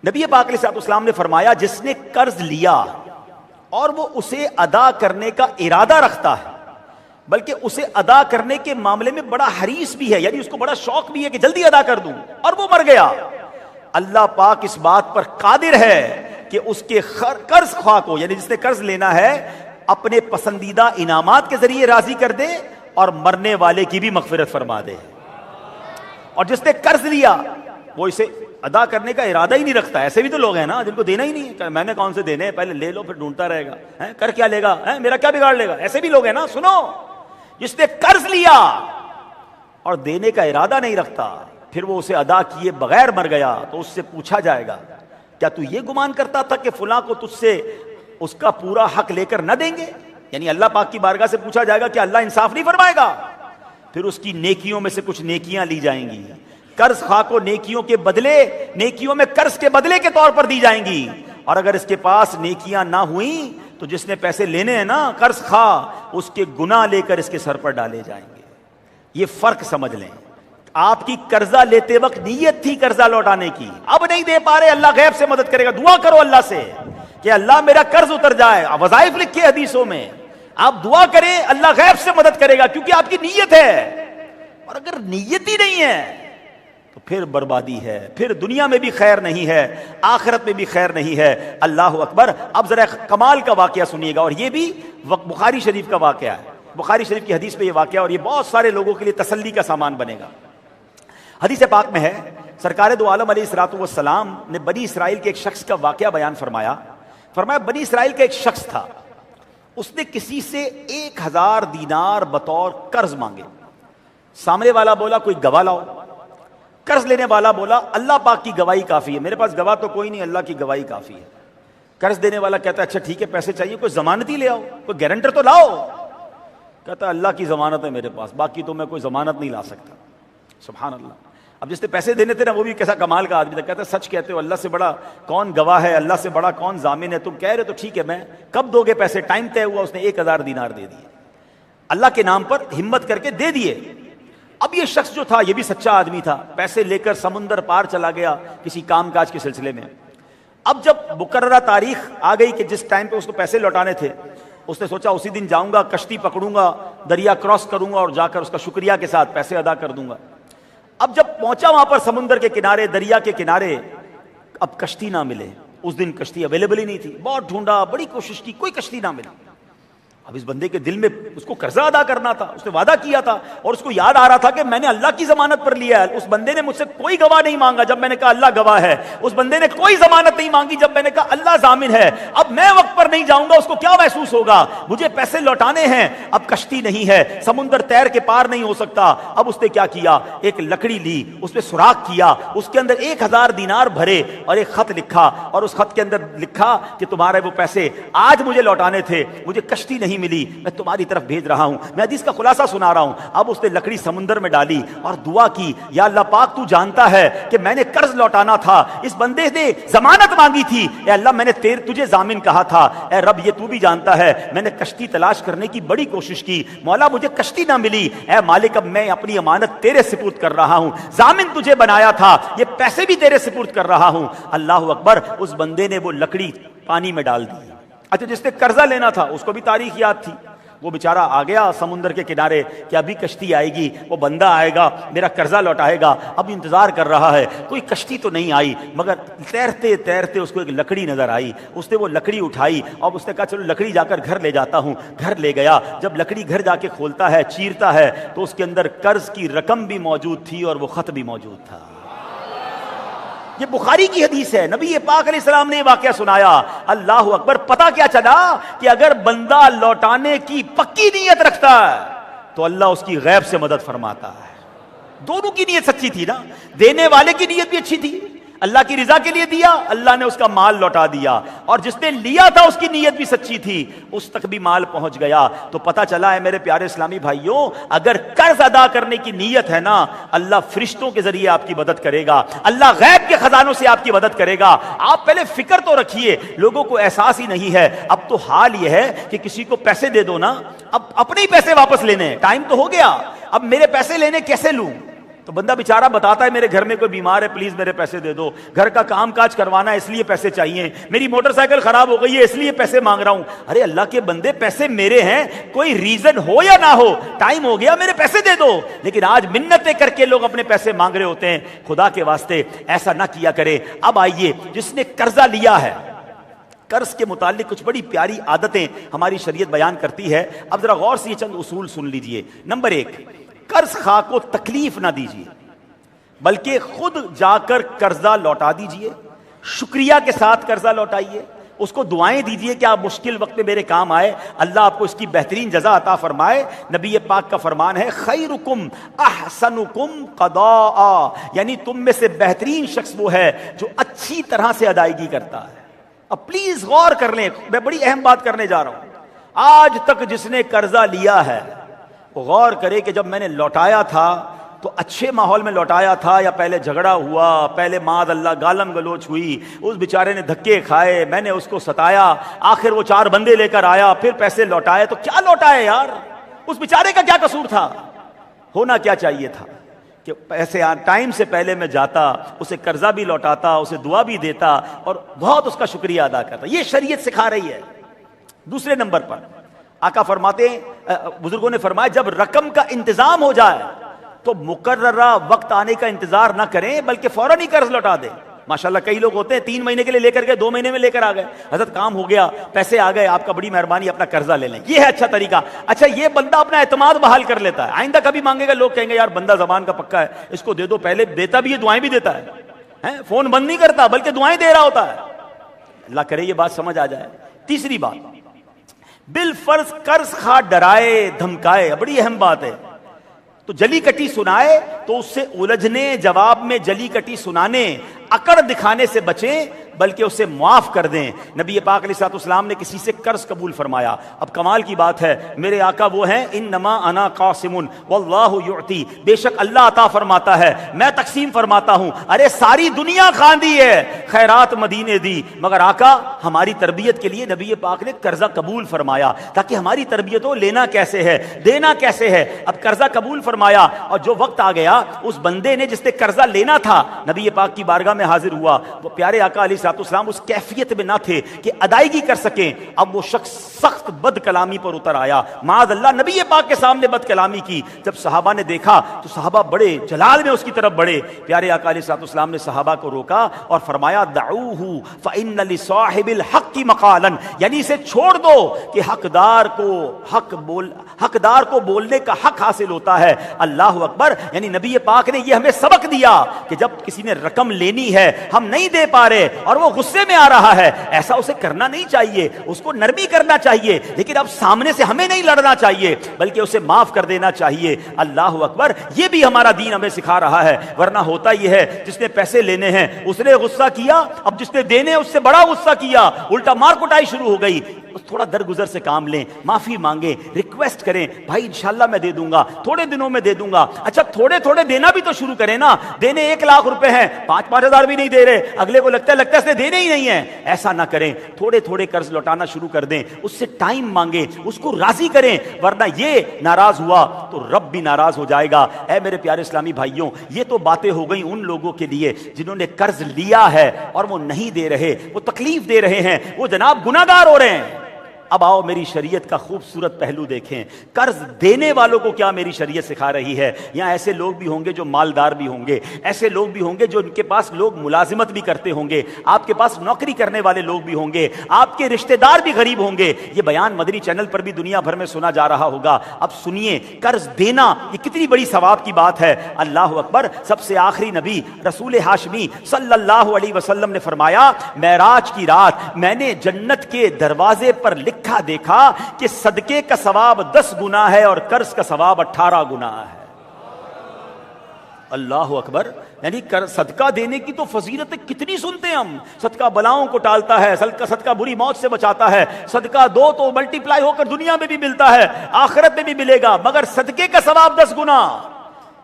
نبی پاک علیہ الصلوۃ والسلام نے فرمایا جس نے قرض لیا اور وہ اسے ادا کرنے کا ارادہ رکھتا ہے، بلکہ اسے ادا کرنے کے معاملے میں بڑا حریص بھی ہے، یعنی اس کو بڑا شوق بھی ہے کہ جلدی ادا کر دوں، اور وہ مر گیا، اللہ پاک اس بات پر قادر ہے کہ اس کے قرض خواہ کو، یعنی جس نے قرض لینا ہے، اپنے پسندیدہ انعامات کے ذریعے راضی کر دے اور مرنے والے کی بھی مغفرت فرما دے۔ اور جس نے قرض لیا وہ اسے ادا کرنے کا ارادہ ہی نہیں رکھتا، ایسے بھی تو لوگ ہیں نا جن کو دینا ہی نہیں ہے، میں نے کون سے دینے ہیں، پہلے لے لو پھر ڈھونڈتا رہے گا، کر کیا لے گا، میرا کیا بگاڑ لے گا، ایسے بھی لوگ ہیں نا۔ سنو، جس نے قرض لیا اور دینے کا ارادہ نہیں رکھتا، پھر وہ اسے ادا کیے بغیر مر گیا، تو اس سے پوچھا جائے گا کیا تو یہ گمان کرتا تھا کہ فلاں کو تجھ سے اس کا پورا حق لے کر نہ دیں گے؟ یعنی اللہ پاک کی بارگاہ سے پوچھا جائے گا کہ اللہ انصاف نہیں فرمائے گا؟ پھر اس کی نیکیوں میں سے کچھ نیکیاں لی جائیں گی، قرض خواہ کو نیکیوں کے بدلے، نیکیوں میں قرض کے بدلے کے طور پر دی جائیں گی، اور اگر اس کے پاس نیکیاں نہ ہوئیں تو جس نے پیسے لینے ہیں نا قرض خواہ، اس کے گناہ لے کر اس کے سر پر ڈالے جائیں گے۔ یہ فرق سمجھ لیں، آپ کی قرضہ لیتے وقت نیت تھی قرضہ لوٹانے کی، اب نہیں دے پا رہے، اللہ غیب سے مدد کرے گا، دعا کرو اللہ سے کہ اللہ میرا قرض اتر جائے، وظائف لکھے حدیثوں میں، آپ دعا کریں اللہ غیب سے مدد کرے گا، کیونکہ آپ کی نیت ہے۔ اور اگر نیت ہی نہیں ہے تو پھر بربادی ہے، پھر دنیا میں بھی خیر نہیں ہے، آخرت میں بھی خیر نہیں ہے۔ اللہ اکبر۔ اب ذرا کمال کا واقعہ سنیے گا، اور یہ بھی بخاری شریف کا واقعہ ہے، بخاری شریف کی حدیث پہ یہ واقعہ، اور یہ بہت سارے لوگوں کے لیے تسلی کا سامان بنے گا۔ حدیث پاک میں ہے، سرکار دو عالم علیہ الصلوۃ والسلام نے بنی اسرائیل کے ایک شخص کا واقعہ بیان فرمایا بنی اسرائیل کا ایک شخص تھا، اس نے کسی سے 1000 دینار بطور قرض مانگے، سامنے والا بولا کوئی گواہ لاؤ، قرض لینے والا بولا اللہ پاک کی گواہی کافی ہے، میرے پاس گواہ تو کوئی نہیں، اللہ کی گواہی کافی ہے۔ قرض دینے والا کہتا ہے اچھا ٹھیک ہے، پیسے چاہیے، کوئی ضمانت ہی لے آؤ، کوئی گارنٹر تو لاؤ۔ کہتا ہے اللہ کی ضمانت ہے میرے پاس، باقی تو میں کوئی ضمانت نہیں لا سکتا۔ سبحان اللہ۔ اب جس نے پیسے دینے تھے نا وہ بھی کیسا کمال کا آدمی تھا، کہتا ہے سچ کہتے ہو، اللہ سے بڑا کون گواہ ہے، اللہ سے بڑا کون ضامن ہے، تم کہہ رہے تو ٹھیک ہے، میں کب دو گے پیسے؟ ٹائم طے ہوا، اس نے 1000 دینار دے دیے، اللہ کے نام پر ہمت کر کے دے دیے۔ اب یہ شخص جو تھا یہ بھی سچا آدمی تھا، پیسے لے کر سمندر پار چلا گیا کسی کام کاج کے سلسلے میں۔ اب جب مقررہ تاریخ آ گئی کہ جس ٹائم پہ اس کو پیسے لوٹانے تھے، اس نے سوچا اسی دن جاؤں گا، کشتی پکڑوں گا، دریا کراس کروں گا اور جا کر اس کا شکریہ کے ساتھ پیسے ادا کر دوں گا۔ اب جب پہنچا وہاں پر سمندر کے کنارے، دریا کے کنارے، اب کشتی نہ ملے، اس دن کشتی اویلیبل ہی نہیں تھی، بہت ڈھونڈا، بڑی کوشش کی، کوئی کشتی نہ ملی۔ اب اس بندے کے دل میں اس کو قرضہ ادا کرنا تھا، اس نے وعدہ کیا تھا، اور اس کو یاد آ رہا تھا کہ میں نے اللہ کی ضمانت پر لیا ہے، اس بندے نے مجھ سے کوئی گواہ نہیں مانگا جب میں نے کہا اللہ گواہ ہے، اس بندے نے کوئی ضمانت نہیں مانگی جب میں نے کہا اللہ ضامن ہے۔ اب میں وقت پر نہیں جاؤں گا، اس کو کیا محسوس ہوگا؟ مجھے پیسے لوٹانے ہیں، اب کشتی نہیں ہے، سمندر تیر کے پار نہیں ہو سکتا۔ اب اس نے کیا کیا، ایک لکڑی لی، اس پہ سوراخ کیا، اس کے اندر 1000 دینار بھرے اور ایک خط لکھا، اور اس خط کے اندر لکھا کہ تمہارے وہ پیسے آج مجھے لوٹانے تھے، مجھے کشتی نہیں ملی، میں تمہاری طرف بھیج رہا ہوں، میں حدیث کا خلاصہ سنا رہا ہوں۔ اب اس نے لکڑی سمندر میں ڈالی اور دعا کی، یا اللہ پاک تو جانتا ہے کہ میں نے قرض لوٹانا تھا، اس بندے نے ضمانت مانگی تھی، اے اللہ میں نے تجھے ضامن کہا تھا، اے رب یہ تو بھی جانتا ہے میں نے کشتی تلاش کرنے کی بڑی کوشش کی، مولا مجھے کشتی نہ ملی، اے مالک اب میں اپنی امانت تیرے سپرد کر رہا ہوں، ضامن تجھے بنایا تھا، یہ پیسے بھی تیرے سپرد کر رہا ہوں۔ اللہ اکبر۔ اس بندے نے وہ لکڑی پانی میں ڈال دی۔ اچھا جس نے قرضہ لینا تھا اس کو بھی تاریخ یاد تھی، وہ بیچارہ آ گیا سمندر کے کنارے کہ ابھی کشتی آئے گی، وہ بندہ آئے گا میرا قرضہ لوٹائے گا، اب انتظار کر رہا ہے، کوئی کشتی تو نہیں آئی، مگر تیرتے تیرتے اس کو ایک لکڑی نظر آئی، اس نے وہ لکڑی اٹھائی اور اس نے کہا چلو لکڑی جا کر گھر لے جاتا ہوں، گھر لے گیا، جب لکڑی گھر جا کے کھولتا ہے چیرتا ہے تو اس کے اندر قرض کی رقم بھی موجود تھی اور وہ خط بھی موجود تھا۔ یہ بخاری کی حدیث ہے، نبی پاک علیہ السلام نے یہ واقعہ سنایا، اللہ اکبر۔ پتہ کیا چلا کہ اگر بندہ لوٹانے کی پکی نیت رکھتا ہے تو اللہ اس کی غیب سے مدد فرماتا ہے۔ دونوں کی نیت سچی تھی نا، دینے والے کی نیت بھی اچھی تھی، اللہ کی رضا کے لیے دیا، اللہ نے اس کا مال لوٹا دیا، اور جس نے لیا تھا اس کی نیت بھی سچی تھی، اس تک بھی مال پہنچ گیا۔ تو پتہ چلا ہے میرے پیارے اسلامی بھائیوں، اگر قرض ادا کرنے کی نیت ہے نا، اللہ فرشتوں کے ذریعے آپ کی مدد کرے گا، اللہ غیب کے خزانوں سے آپ کی مدد کرے گا۔ آپ پہلے فکر تو رکھیے، لوگوں کو احساس ہی نہیں ہے۔ اب تو حال یہ ہے کہ کسی کو پیسے دے دو نا، اب اپنے ہی پیسے واپس لینے، ٹائم تو ہو گیا، اب میرے پیسے لینے کیسے لوں؟ تو بندہ بیچارہ بتاتا ہے میرے گھر میں کوئی بیمار ہے، پلیز میرے پیسے دے دو، گھر کا کام کاج کروانا ہے اس لیے پیسے چاہیے، میری موٹر سائیکل خراب ہو گئی ہے اس لیے پیسے مانگ رہا ہوں۔ ارے اللہ کے بندے، پیسے میرے ہیں، کوئی ریزن ہو یا نہ ہو، ٹائم ہو گیا، میرے پیسے دے دو۔ لیکن آج منتیں کر کے لوگ اپنے پیسے مانگ رہے ہوتے ہیں۔ خدا کے واسطے ایسا نہ کیا کرے۔ اب آئیے، جس نے قرضہ لیا ہے، قرض کے متعلق کچھ بڑی پیاری عادتیں ہماری شریعت بیان کرتی ہے۔ اب ذرا غور سے یہ چند اصول سن لیجئے۔ نمبر 1، قرض خواہ کو تکلیف نہ دیجیے، بلکہ خود جا کر قرضہ لوٹا دیجئے، شکریہ کے ساتھ قرضہ لوٹائیے، اس کو دعائیں دیجئے کہ آپ مشکل وقت میں میرے کام آئے، اللہ آپ کو اس کی بہترین جزا عطا فرمائے۔ نبی پاک کا فرمان ہے خیرکم احسنکم قضاء، یعنی تم میں سے بہترین شخص وہ ہے جو اچھی طرح سے ادائیگی کرتا ہے۔ اب پلیز غور کر لیں، میں بڑی اہم بات کرنے جا رہا ہوں۔ آج تک جس نے قرضہ لیا ہے وہ غور کرے کہ جب میں نے لوٹایا تھا تو اچھے ماحول میں لوٹایا تھا یا پہلے جھگڑا ہوا، پہلے معاذ اللہ گالم گلوچ ہوئی، اس بیچارے نے دھکے کھائے، میں نے اس کو ستایا، آخر وہ 4 بندے لے کر آیا، پھر پیسے لوٹائے، تو کیا لوٹائے یار؟ اس بیچارے کا کیا قصور تھا؟ ہونا کیا چاہیے تھا کہ پیسے ٹائم سے پہلے میں جاتا، اسے قرضہ بھی لوٹاتا، اسے دعا بھی دیتا اور بہت اس کا شکریہ ادا کرتا۔ یہ شریعت سکھا رہی ہے۔ دوسرے نمبر پر آقا فرماتے ہیں، بزرگوں نے فرمایا، جب رقم کا انتظام ہو جائے تو مقررہ وقت آنے کا انتظار نہ کریں بلکہ فوراً ہی قرض لوٹا دیں۔ ماشاءاللہ کئی لوگ ہوتے ہیں 3 مہینے کے لیے لے کر گئے، 2 مہینے میں لے کر آ گئے، حضرت کام ہو گیا، پیسے آ گئے، آپ کا بڑی مہربانی، اپنا قرضہ لے لیں۔ یہ ہے اچھا طریقہ۔ اچھا، یہ بندہ اپنا اعتماد بحال کر لیتا ہے، آئندہ کبھی مانگے گا لوگ کہیں گے یار بندہ زبان کا پکا ہے، اس کو دے دو، پہلے دیتا بھی ہے، دعائیں بھی دیتا ہے، فون بند نہیں کرتا بلکہ دعائیں دے رہا ہوتا ہے۔ اللہ کرے یہ بات سمجھ آ جائے۔ تیسری بات، بالفرض قرض خواہ ڈرائے دھمکائے، بڑی اہم بات ہے، تو جلی کٹی سنائے تو اس سے الجھنے، جواب میں جلی کٹی سنانے، اکڑ دکھانے سے بچیں بلکہ اسے معاف کر دیں۔ نبی پاک علیہ السلام نے کسی سے قرض قبول فرمایا۔ اب کمال کی بات ہے، میرے آقا وہ ہیں انما انا قاسم واللہ یعطی، بے شک اللہ عطا فرماتا ہے، میں تقسیم فرماتا ہوں۔ ارے ساری دنیا خاندی ہے، خیرات مدینے دی، مگر آقا ہماری تربیت کے لیے نبی پاک نے قرضہ قبول فرمایا تاکہ ہماری تربیت ہو، لینا کیسے ہے، دینا کیسے ہے۔ اب قرضہ قبول فرمایا اور جو وقت آ گیا اس بندے نے جس نے قرضہ لینا تھا نبی پاک کی بارگاہ میں حاضر ہوا، وہ پیارے آقا علیہ السلام اس کیفیت میں نہ تھے کہ ادائیگی کر سکیں۔ اب وہ شخص سخت بد کلامی پر اتر آیا، معاذ اللہ نبی پاک کے سامنے بد کلامی کی۔ جب صحابہ نے دیکھا تو صحابہ بڑے جلال میں اس کی طرف بڑھے۔ پیارے آقا علیہ السلام نے صحابہ کو روکا اور فرمایا دعوہ فإن لصاحب الحق مقالا، یعنی اسے چھوڑ دو کہ حقدار کو بولنے کا حق حاصل ہوتا ہے۔ اللہ اکبر، یعنی نبی پاک نے یہ ہمیں سبق دیا کہ جب کسی نے رقم لینی ہے، ہم نہیں دے پا رہے اور وہ غصے میں آ رہا ہے، ایسا اسے کرنا نہیں چاہیے، اس کو نرمی کرنا چاہیے، لیکن اب سامنے سے ہمیں نہیں لڑنا چاہیے بلکہ اسے معاف کر دینا چاہیے۔ اللہ اکبر، یہ بھی ہمارا دین ہمیں سکھا رہا ہے۔ ورنہ ہوتا یہ ہے، جس نے پیسے لینے ہیں اس نے غصہ کیا، اب جس نے دینے اس سے بڑا غصہ کیا، الٹا مار کٹائی شروع ہو گئی۔ تھوڑا درگزر سے کام لیں، معافی مانگیں، ریکویسٹ کریں، بھائی انشاءاللہ میں دے دوں گا، تھوڑے دنوں میں دے دوں گا۔ اچھا تھوڑے تھوڑے دینا بھی تو شروع کریں نا، دینے 1 لاکھ روپے ہیں، 5-5 ہزار بھی نہیں دے رہے، اگلے کو لگتا ہے اس نے دینے ہی نہیں ہے۔ ایسا نہ کریں، تھوڑے تھوڑے قرض لوٹانا شروع کر دیں، اس سے ٹائم مانگیں، اس کو راضی کریں، ورنہ یہ ناراض ہوا تو رب بھی ناراض ہو جائے گا۔ اے میرے پیارے اسلامی بھائیوں، یہ تو باتیں ہو گئیں ان لوگوں کے لیے جنہوں نے قرض لیا ہے اور وہ نہیں دے رہے، وہ تکلیف دے رہے ہیں، وہ جناب گناہگار ہو رہے ہیں۔ اب آؤ میری شریعت کا خوبصورت پہلو دیکھیں، قرض دینے والوں کو کیا میری شریعت سکھا رہی ہے۔ یہاں ایسے لوگ بھی ہوں گے جو مالدار بھی ہوں گے، ایسے لوگ بھی ہوں گے جو ان کے پاس لوگ ملازمت بھی کرتے ہوں گے، آپ کے پاس نوکری کرنے والے لوگ بھی ہوں گے، آپ کے رشتہ دار بھی غریب ہوں گے۔ یہ بیان مدنی چینل پر بھی دنیا بھر میں سنا جا رہا ہوگا۔ اب سنیے، قرض دینا یہ کتنی بڑی ثواب کی بات ہے۔ اللہ اکبر۔ سب سے آخری نبی رسول ہاشمی صلی اللہ علیہ وسلم نے فرمایا، معراج کی رات میں نے جنت کے دروازے پر لکھا دیکھا کہ صدقے کا ثواب 10 گنا ہے اور قرض کا ثواب 18 گنا ہے۔ اللہ اکبر۔ یعنی صدقہ دینے کی تو فضیلتیں کتنی سنتے ہیں ہم۔ صدقہ بلاؤں کو ٹالتا ہے، صدقہ بری موت سے بچاتا ہے، صدقہ دو تو ملٹی پلائی ہو کر دنیا میں بھی ملتا ہے، آخرت میں بھی ملے گا، مگر صدقے کا ثواب 10 گنا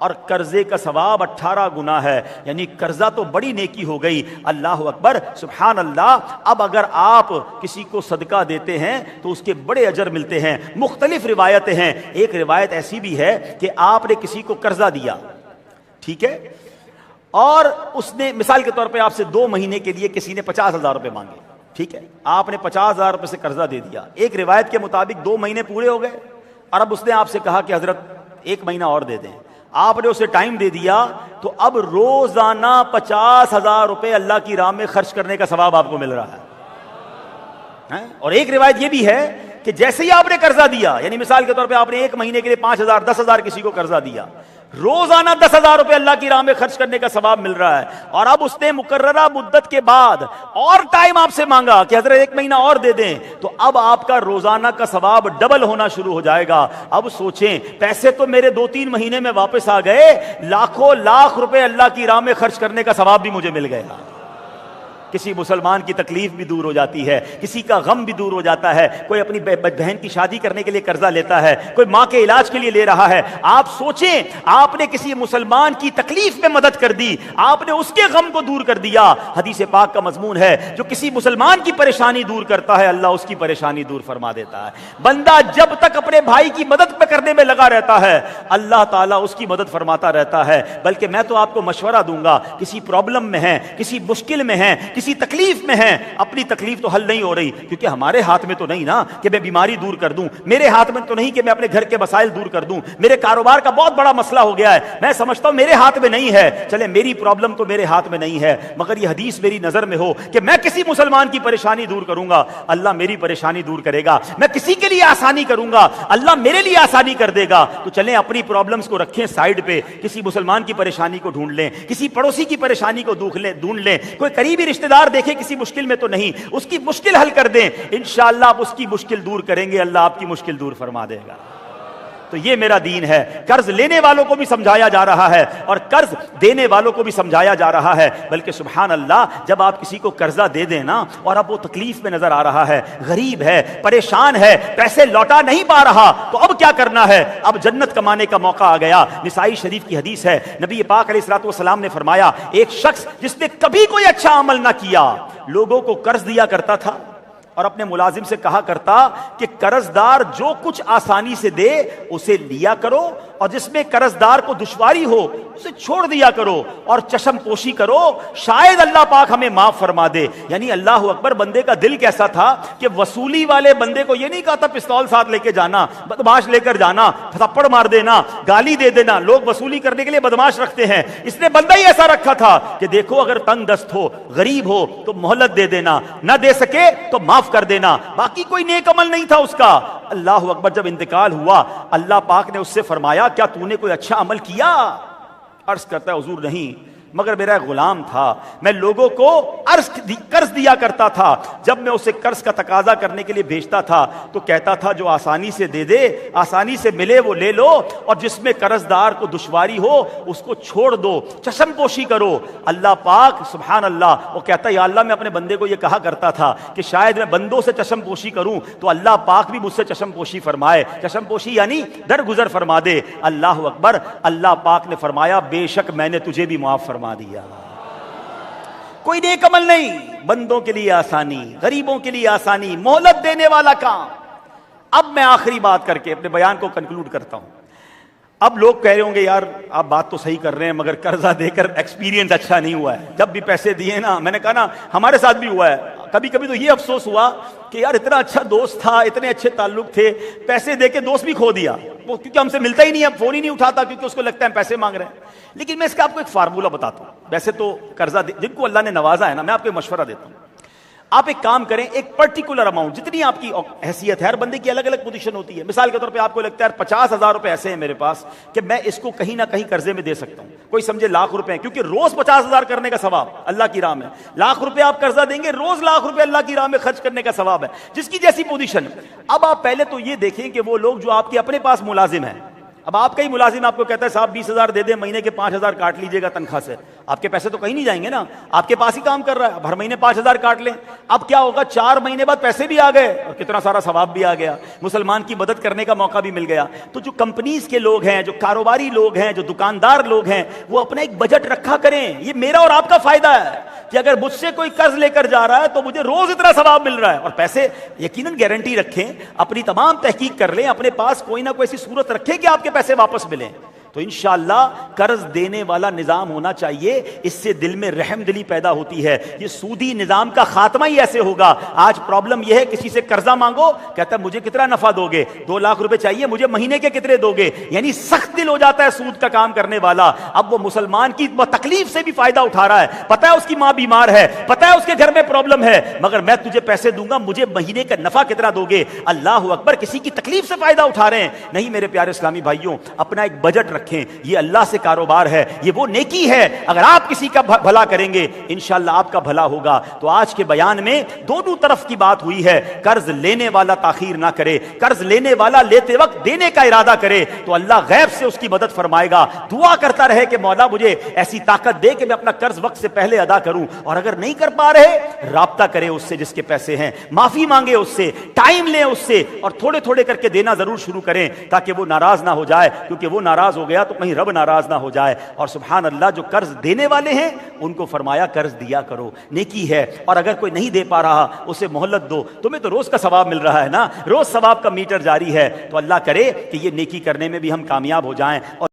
اور قرضے کا ثواب 18 گنا ہے۔ یعنی قرضہ تو بڑی نیکی ہو گئی۔ اللہ اکبر، سبحان اللہ۔ اب اگر آپ کسی کو صدقہ دیتے ہیں تو اس کے بڑے اجر ملتے ہیں۔ مختلف روایتیں ہیں۔ ایک روایت ایسی بھی ہے کہ آپ نے کسی کو قرضہ دیا، ٹھیک ہے، اور اس نے مثال کے طور پہ آپ سے 2 مہینے کے لیے کسی نے 50,000 روپے مانگے، ٹھیک ہے، آپ نے 50,000 روپے سے قرضہ دے دیا۔ ایک روایت کے مطابق 2 مہینے پورے ہو گئے اور اب اس نے آپ سے کہا کہ حضرت 1 مہینہ اور دے دیں۔ آپ نے اسے ٹائم دے دیا تو اب روزانہ 50,000 روپے اللہ کی راہ میں خرچ کرنے کا ثواب آپ کو مل رہا ہے۔ اور ایک روایت یہ بھی ہے کہ جیسے ہی آپ نے قرضہ دیا، یعنی مثال کے طور پہ آپ نے 1 مہینے کے لیے 5,000 10,000 کسی کو قرضہ دیا، روزانہ 10,000 روپے اللہ کی راہ میں خرچ کرنے کا ثواب مل رہا ہے۔ اور اب اس نے مقررہ مدت کے بعد اور ٹائم آپ سے مانگا کہ حضرت 1 مہینہ اور دے دیں، تو اب آپ کا روزانہ کا ثواب ڈبل ہونا شروع ہو جائے گا۔ اب سوچیں، پیسے تو میرے 2-3 مہینے میں واپس آ گئے، لاکھوں لاکھ روپے اللہ کی راہ میں خرچ کرنے کا ثواب بھی مجھے مل گیا۔ کسی مسلمان کی تکلیف بھی دور ہو جاتی ہے، کسی کا غم بھی دور ہو جاتا ہے۔ کوئی اپنی بہن کی شادی کرنے کے لیے قرضہ لیتا ہے، کوئی ماں کے علاج کے لیے لے رہا ہے۔ آپ سوچیں، آپ نے کسی مسلمان کی تکلیف میں مدد کر دی، آپ نے اس کے غم کو دور کر دیا۔ حدیث پاک کا مضمون ہے، جو کسی مسلمان کی پریشانی دور کرتا ہے اللہ اس کی پریشانی دور فرما دیتا ہے۔ بندہ جب تک اپنے بھائی کی مدد پہ کرنے میں لگا رہتا ہے اللہ تعالیٰ اس کی مدد فرماتا رہتا ہے۔ بلکہ میں تو آپ کو مشورہ دوں گا، کسی پرابلم میں ہیں، کسی مشکل میں ہیں، کسی تکلیف میں ہیں، اپنی تکلیف تو حل نہیں ہو رہی، کیونکہ ہمارے ہاتھ میں تو نہیں نا کہ میں بیماری دور کر دوں، میرے ہاتھ میں تو نہیں کہ میں اپنے گھر کے مسائل دور کر دوں، میرے کاروبار کا بہت بڑا مسئلہ ہو گیا ہے، میں سمجھتا ہوں میرے ہاتھ میں نہیں ہے، چلے میری پرابلم تو میرے ہاتھ میں نہیں ہے، مگر یہ حدیث میری نظر میں ہو کہ میں کسی مسلمان کی پریشانی دور کروں گا اللہ میری پریشانی دور کرے گا، میں کسی کے لیے آسانی کروں گا اللہ میرے لیے آسانی کر دے گا۔ تو چلیں اپنی پرابلمز کو رکھیں سائیڈ پہ، کسی مسلمان کی پریشانی کو ڈھونڈ لیں، کسی پڑوسی کی پریشانی کو ڈھونڈ لیں، کوئی قریبی رشتہ دار دیکھیں کسی مشکل میں تو نہیں، اس کی مشکل حل کر دیں، انشاءاللہ آپ اس کی مشکل دور کریں گے، اللہ آپ کی مشکل دور فرما دے گا۔ تو یہ میرا دین ہے۔ قرض لینے والوں کو بھی سمجھایا جا رہا ہے اور قرض دینے والوں کو بھی سمجھایا جا رہا ہے، بلکہ سبحان اللہ، جب آپ کسی کو قرضہ دے دیں نا اور اب وہ تکلیف میں نظر آ رہا ہے، غریب ہے، پریشان ہے، پیسے لوٹا نہیں پا رہا، تو اب کیا کرنا ہے؟ اب جنت کمانے کا موقع آ گیا۔ نسائی شریف کی حدیث ہے، نبی پاک علیہ الصلوۃ والسلام نے فرمایا، ایک شخص جس نے کبھی کوئی اچھا عمل نہ کیا، لوگوں کو قرض دیا کرتا تھا اور اپنے ملازم سے کہا کرتا کہ قرض دار جو کچھ آسانی سے دے اسے لیا کرو، اور جس میں قرض دار کو دشواری ہو اسے چھوڑ دیا کرو اور چشم پوشی کرو، شاید اللہ پاک ہمیں معاف فرما دے۔ یعنی اللہ اکبر، بندے کا دل کیسا تھا کہ وصولی والے بندے کو یہ نہیں کہا تھا پستول ساتھ لے کے جانا، بدماش لے کر جانا، تھپڑ مار دینا، گالی دے دینا، لوگ وصولی کرنے کے لیے بدماش رکھتے ہیں، اس نے بندہ ہی ایسا رکھا تھا کہ دیکھو اگر تنگ دست ہو، غریب ہو تو مہلت دے دینا، نہ دے سکے تو معاف کر دینا، باقی کوئی نیک عمل نہیں تھا اس کا۔ اللہ اکبر، جب انتقال ہوا اللہ پاک نے اس سے فرمایا، کیا تو نے کوئی اچھا عمل کیا؟ عرض کرتا ہے حضور نہیں، مگر میرا ایک غلام تھا، میں لوگوں کو قرض دیا کرتا تھا، جب میں اسے قرض کا تقاضا کرنے کے لیے بھیجتا تھا تو کہتا تھا جو آسانی سے دے دے، آسانی سے ملے وہ لے لو، اور جس میں قرض دار کو دشواری ہو اس کو چھوڑ دو، چشم پوشی کرو۔ اللہ پاک سبحان اللہ، وہ کہتا ہے یا اللہ میں اپنے بندے کو یہ کہا کرتا تھا کہ شاید میں بندوں سے چشم پوشی کروں تو اللہ پاک بھی مجھ سے چشم پوشی فرمائے، چشم پوشی یعنی درگزر فرما دے۔ اللہ اکبر، اللہ پاک نے فرمایا بے شک میں نے تجھے بھی معاف فرما دیا۔ کوئی نیک عمل نہیں، بندوں کے لیے آسانی، غریبوں کے لیے آسانی، مہلت دینے والا کام۔ اب میں آخری بات کر کے اپنے بیان کو کنکلوڈ کرتا ہوں۔ اب لوگ کہہ رہے ہوں گے یار آپ بات تو صحیح کر رہے ہیں مگر قرضہ دے کر ایکسپیرینس اچھا نہیں ہوا ہے، جب بھی پیسے دیے نا، میں نے کہا نا ہمارے ساتھ بھی ہوا ہے، کبھی کبھی تو یہ افسوس ہوا کہ یار اتنا اچھا دوست تھا، اتنے اچھے تعلق تھے، پیسے دے کے دوست بھی کھو دیا وہ، کیونکہ ہم سے ملتا ہی نہیں ہے، فون ہی نہیں اٹھاتا، کیونکہ اس کو لگتا ہے پیسے مانگ رہے ہیں۔ لیکن میں اس کا آپ کو ایک فارمولہ بتاتا ہوں۔ ویسے تو قرضہ جن کو اللہ نے نوازا ہے نا، میں آپ کو ایک مشورہ دیتا ہوں، آپ ایک کام کریں، ایک پرٹیکولر اماؤنٹ، جتنی آپ کی حیثیت ہے، ہر بندے کی الگ الگ پوزیشن ہوتی ہے، مثال کے طور پہ آپ کو لگتا ہے 50,000 روپے ایسے ہیں میرے پاس کہ میں اس کو کہیں نہ کہیں قرضے میں دے سکتا ہوں، کوئی سمجھے لاکھ روپے ہیں، کیونکہ روز 50,000 کرنے کا ثواب اللہ کی راہ میں، لاکھ روپے آپ قرضہ دیں گے، روز لاکھ روپے اللہ کی راہ میں خرچ کرنے کا ثواب ہے، جس کی جیسی پوزیشن۔ اب آپ پہلے تو یہ دیکھیں کہ وہ لوگ جو آپ کے اپنے پاس ملازم ہیں، اب آپ کا ہی ملازم آپ کو کہتا ہے صاحب 20,000 دے دیں، مہینے کے 5,000 کاٹ لیجیے گا تنخواہ سے، آپ کے پیسے تو کہیں نہیں جائیں گے نا، آپ کے پاس ہی کام کر رہا ہے، اب ہر مہینے 5,000 کاٹ لیں۔ اب کیا ہوگا، 4 مہینے بعد پیسے بھی آ گئے اور کتنا سارا ثواب بھی آ گیا، مسلمان کی مدد کرنے کا موقع بھی مل گیا۔ تو جو کمپنیز کے لوگ ہیں، جو کاروباری لوگ ہیں، جو دکاندار لوگ ہیں، وہ اپنا ایک بجٹ رکھا کریں، یہ میرا اور آپ کا فائدہ ہے کہ اگر مجھ سے کوئی قرض لے کر جا رہا ہے تو مجھے روز اتنا ثواب مل رہا ہے، اور پیسے یقیناً گارنٹی رکھیں، اپنی تمام تحقیق کر لیں، اپنے پاس کوئی نہ کوئی ایسی صورت رکھیں کہ آپ کے پیسے واپس ملیں۔ تو انشاءاللہ قرض دینے والا نظام ہونا چاہیے، اس سے دل میں رحم دلی پیدا ہوتی ہے، یہ سودی نظام کا خاتمہ ہی ایسے ہوگا۔ آج پرابلم یہ ہے، کسی سے قرضہ مانگو، کہتا ہے مجھے کتنا نفع دو گے، 2 لاکھ روپے چاہیے مجھے، مہینے کے کتنے دو گے، یعنی سخت دل ہو جاتا ہے سود کا کام کرنے والا۔ اب وہ مسلمان کی تکلیف سے بھی فائدہ اٹھا رہا ہے، پتہ ہے اس کی ماں بیمار ہے، پتہ ہے اس کے گھر میں پرابلم ہے، مگر میں تجھے پیسے دوں گا، مجھے مہینے کا نفع کتنا دو گے۔ اللہ اکبر، کسی کی تکلیف سے فائدہ اٹھا رہے ہیں۔ نہیں میرے پیارے اسلامی بھائیوں، اپنا ایک بجٹ رکھیں، یہ اللہ سے کاروبار ہے، یہ وہ نیکی ہے، اگر آپ کسی کا بھلا کریں گے انشاءاللہ آپ کا بھلا ہوگا۔ تو آج کے بیان میں دونوں طرف کی بات ہوئی ہے، قرض لینے والا تاخیر نہ کرے، قرض لینے والا لیتے وقت دینے کا ارادہ کرے تو اللہ غیب سے اس کی مدد فرمائے گا۔ دعا کرتا رہے کہ مولا مجھے ایسی طاقت دے کہ میں اپنا قرض وقت سے پہلے ادا کروں، اور اگر نہیں کر پا رہے رابطہ کرے اس سے جس کے پیسے ہیں، معافی مانگے اس سے، ٹائم لیں اس سے، اور تھوڑے تھوڑے کر کے دینا ضرور شروع کریں تاکہ وہ ناراض نہ ہو جائے، کیونکہ وہ ناراض ہو گیا تو کہیں رب ناراض نہ ہو جائے۔ اور سبحان اللہ، جو قرض دینے والے ہیں ان کو فرمایا قرض دیا کرو، نیکی ہے، اور اگر کوئی نہیں دے پا رہا اسے مہلت دو، تمہیں تو روز کا ثواب مل رہا ہے نا، روز ثواب کا میٹر جاری ہے، تو اللہ کرے کہ یہ نیکی کرنے میں بھی ہم کامیاب ہو جائیں۔ اور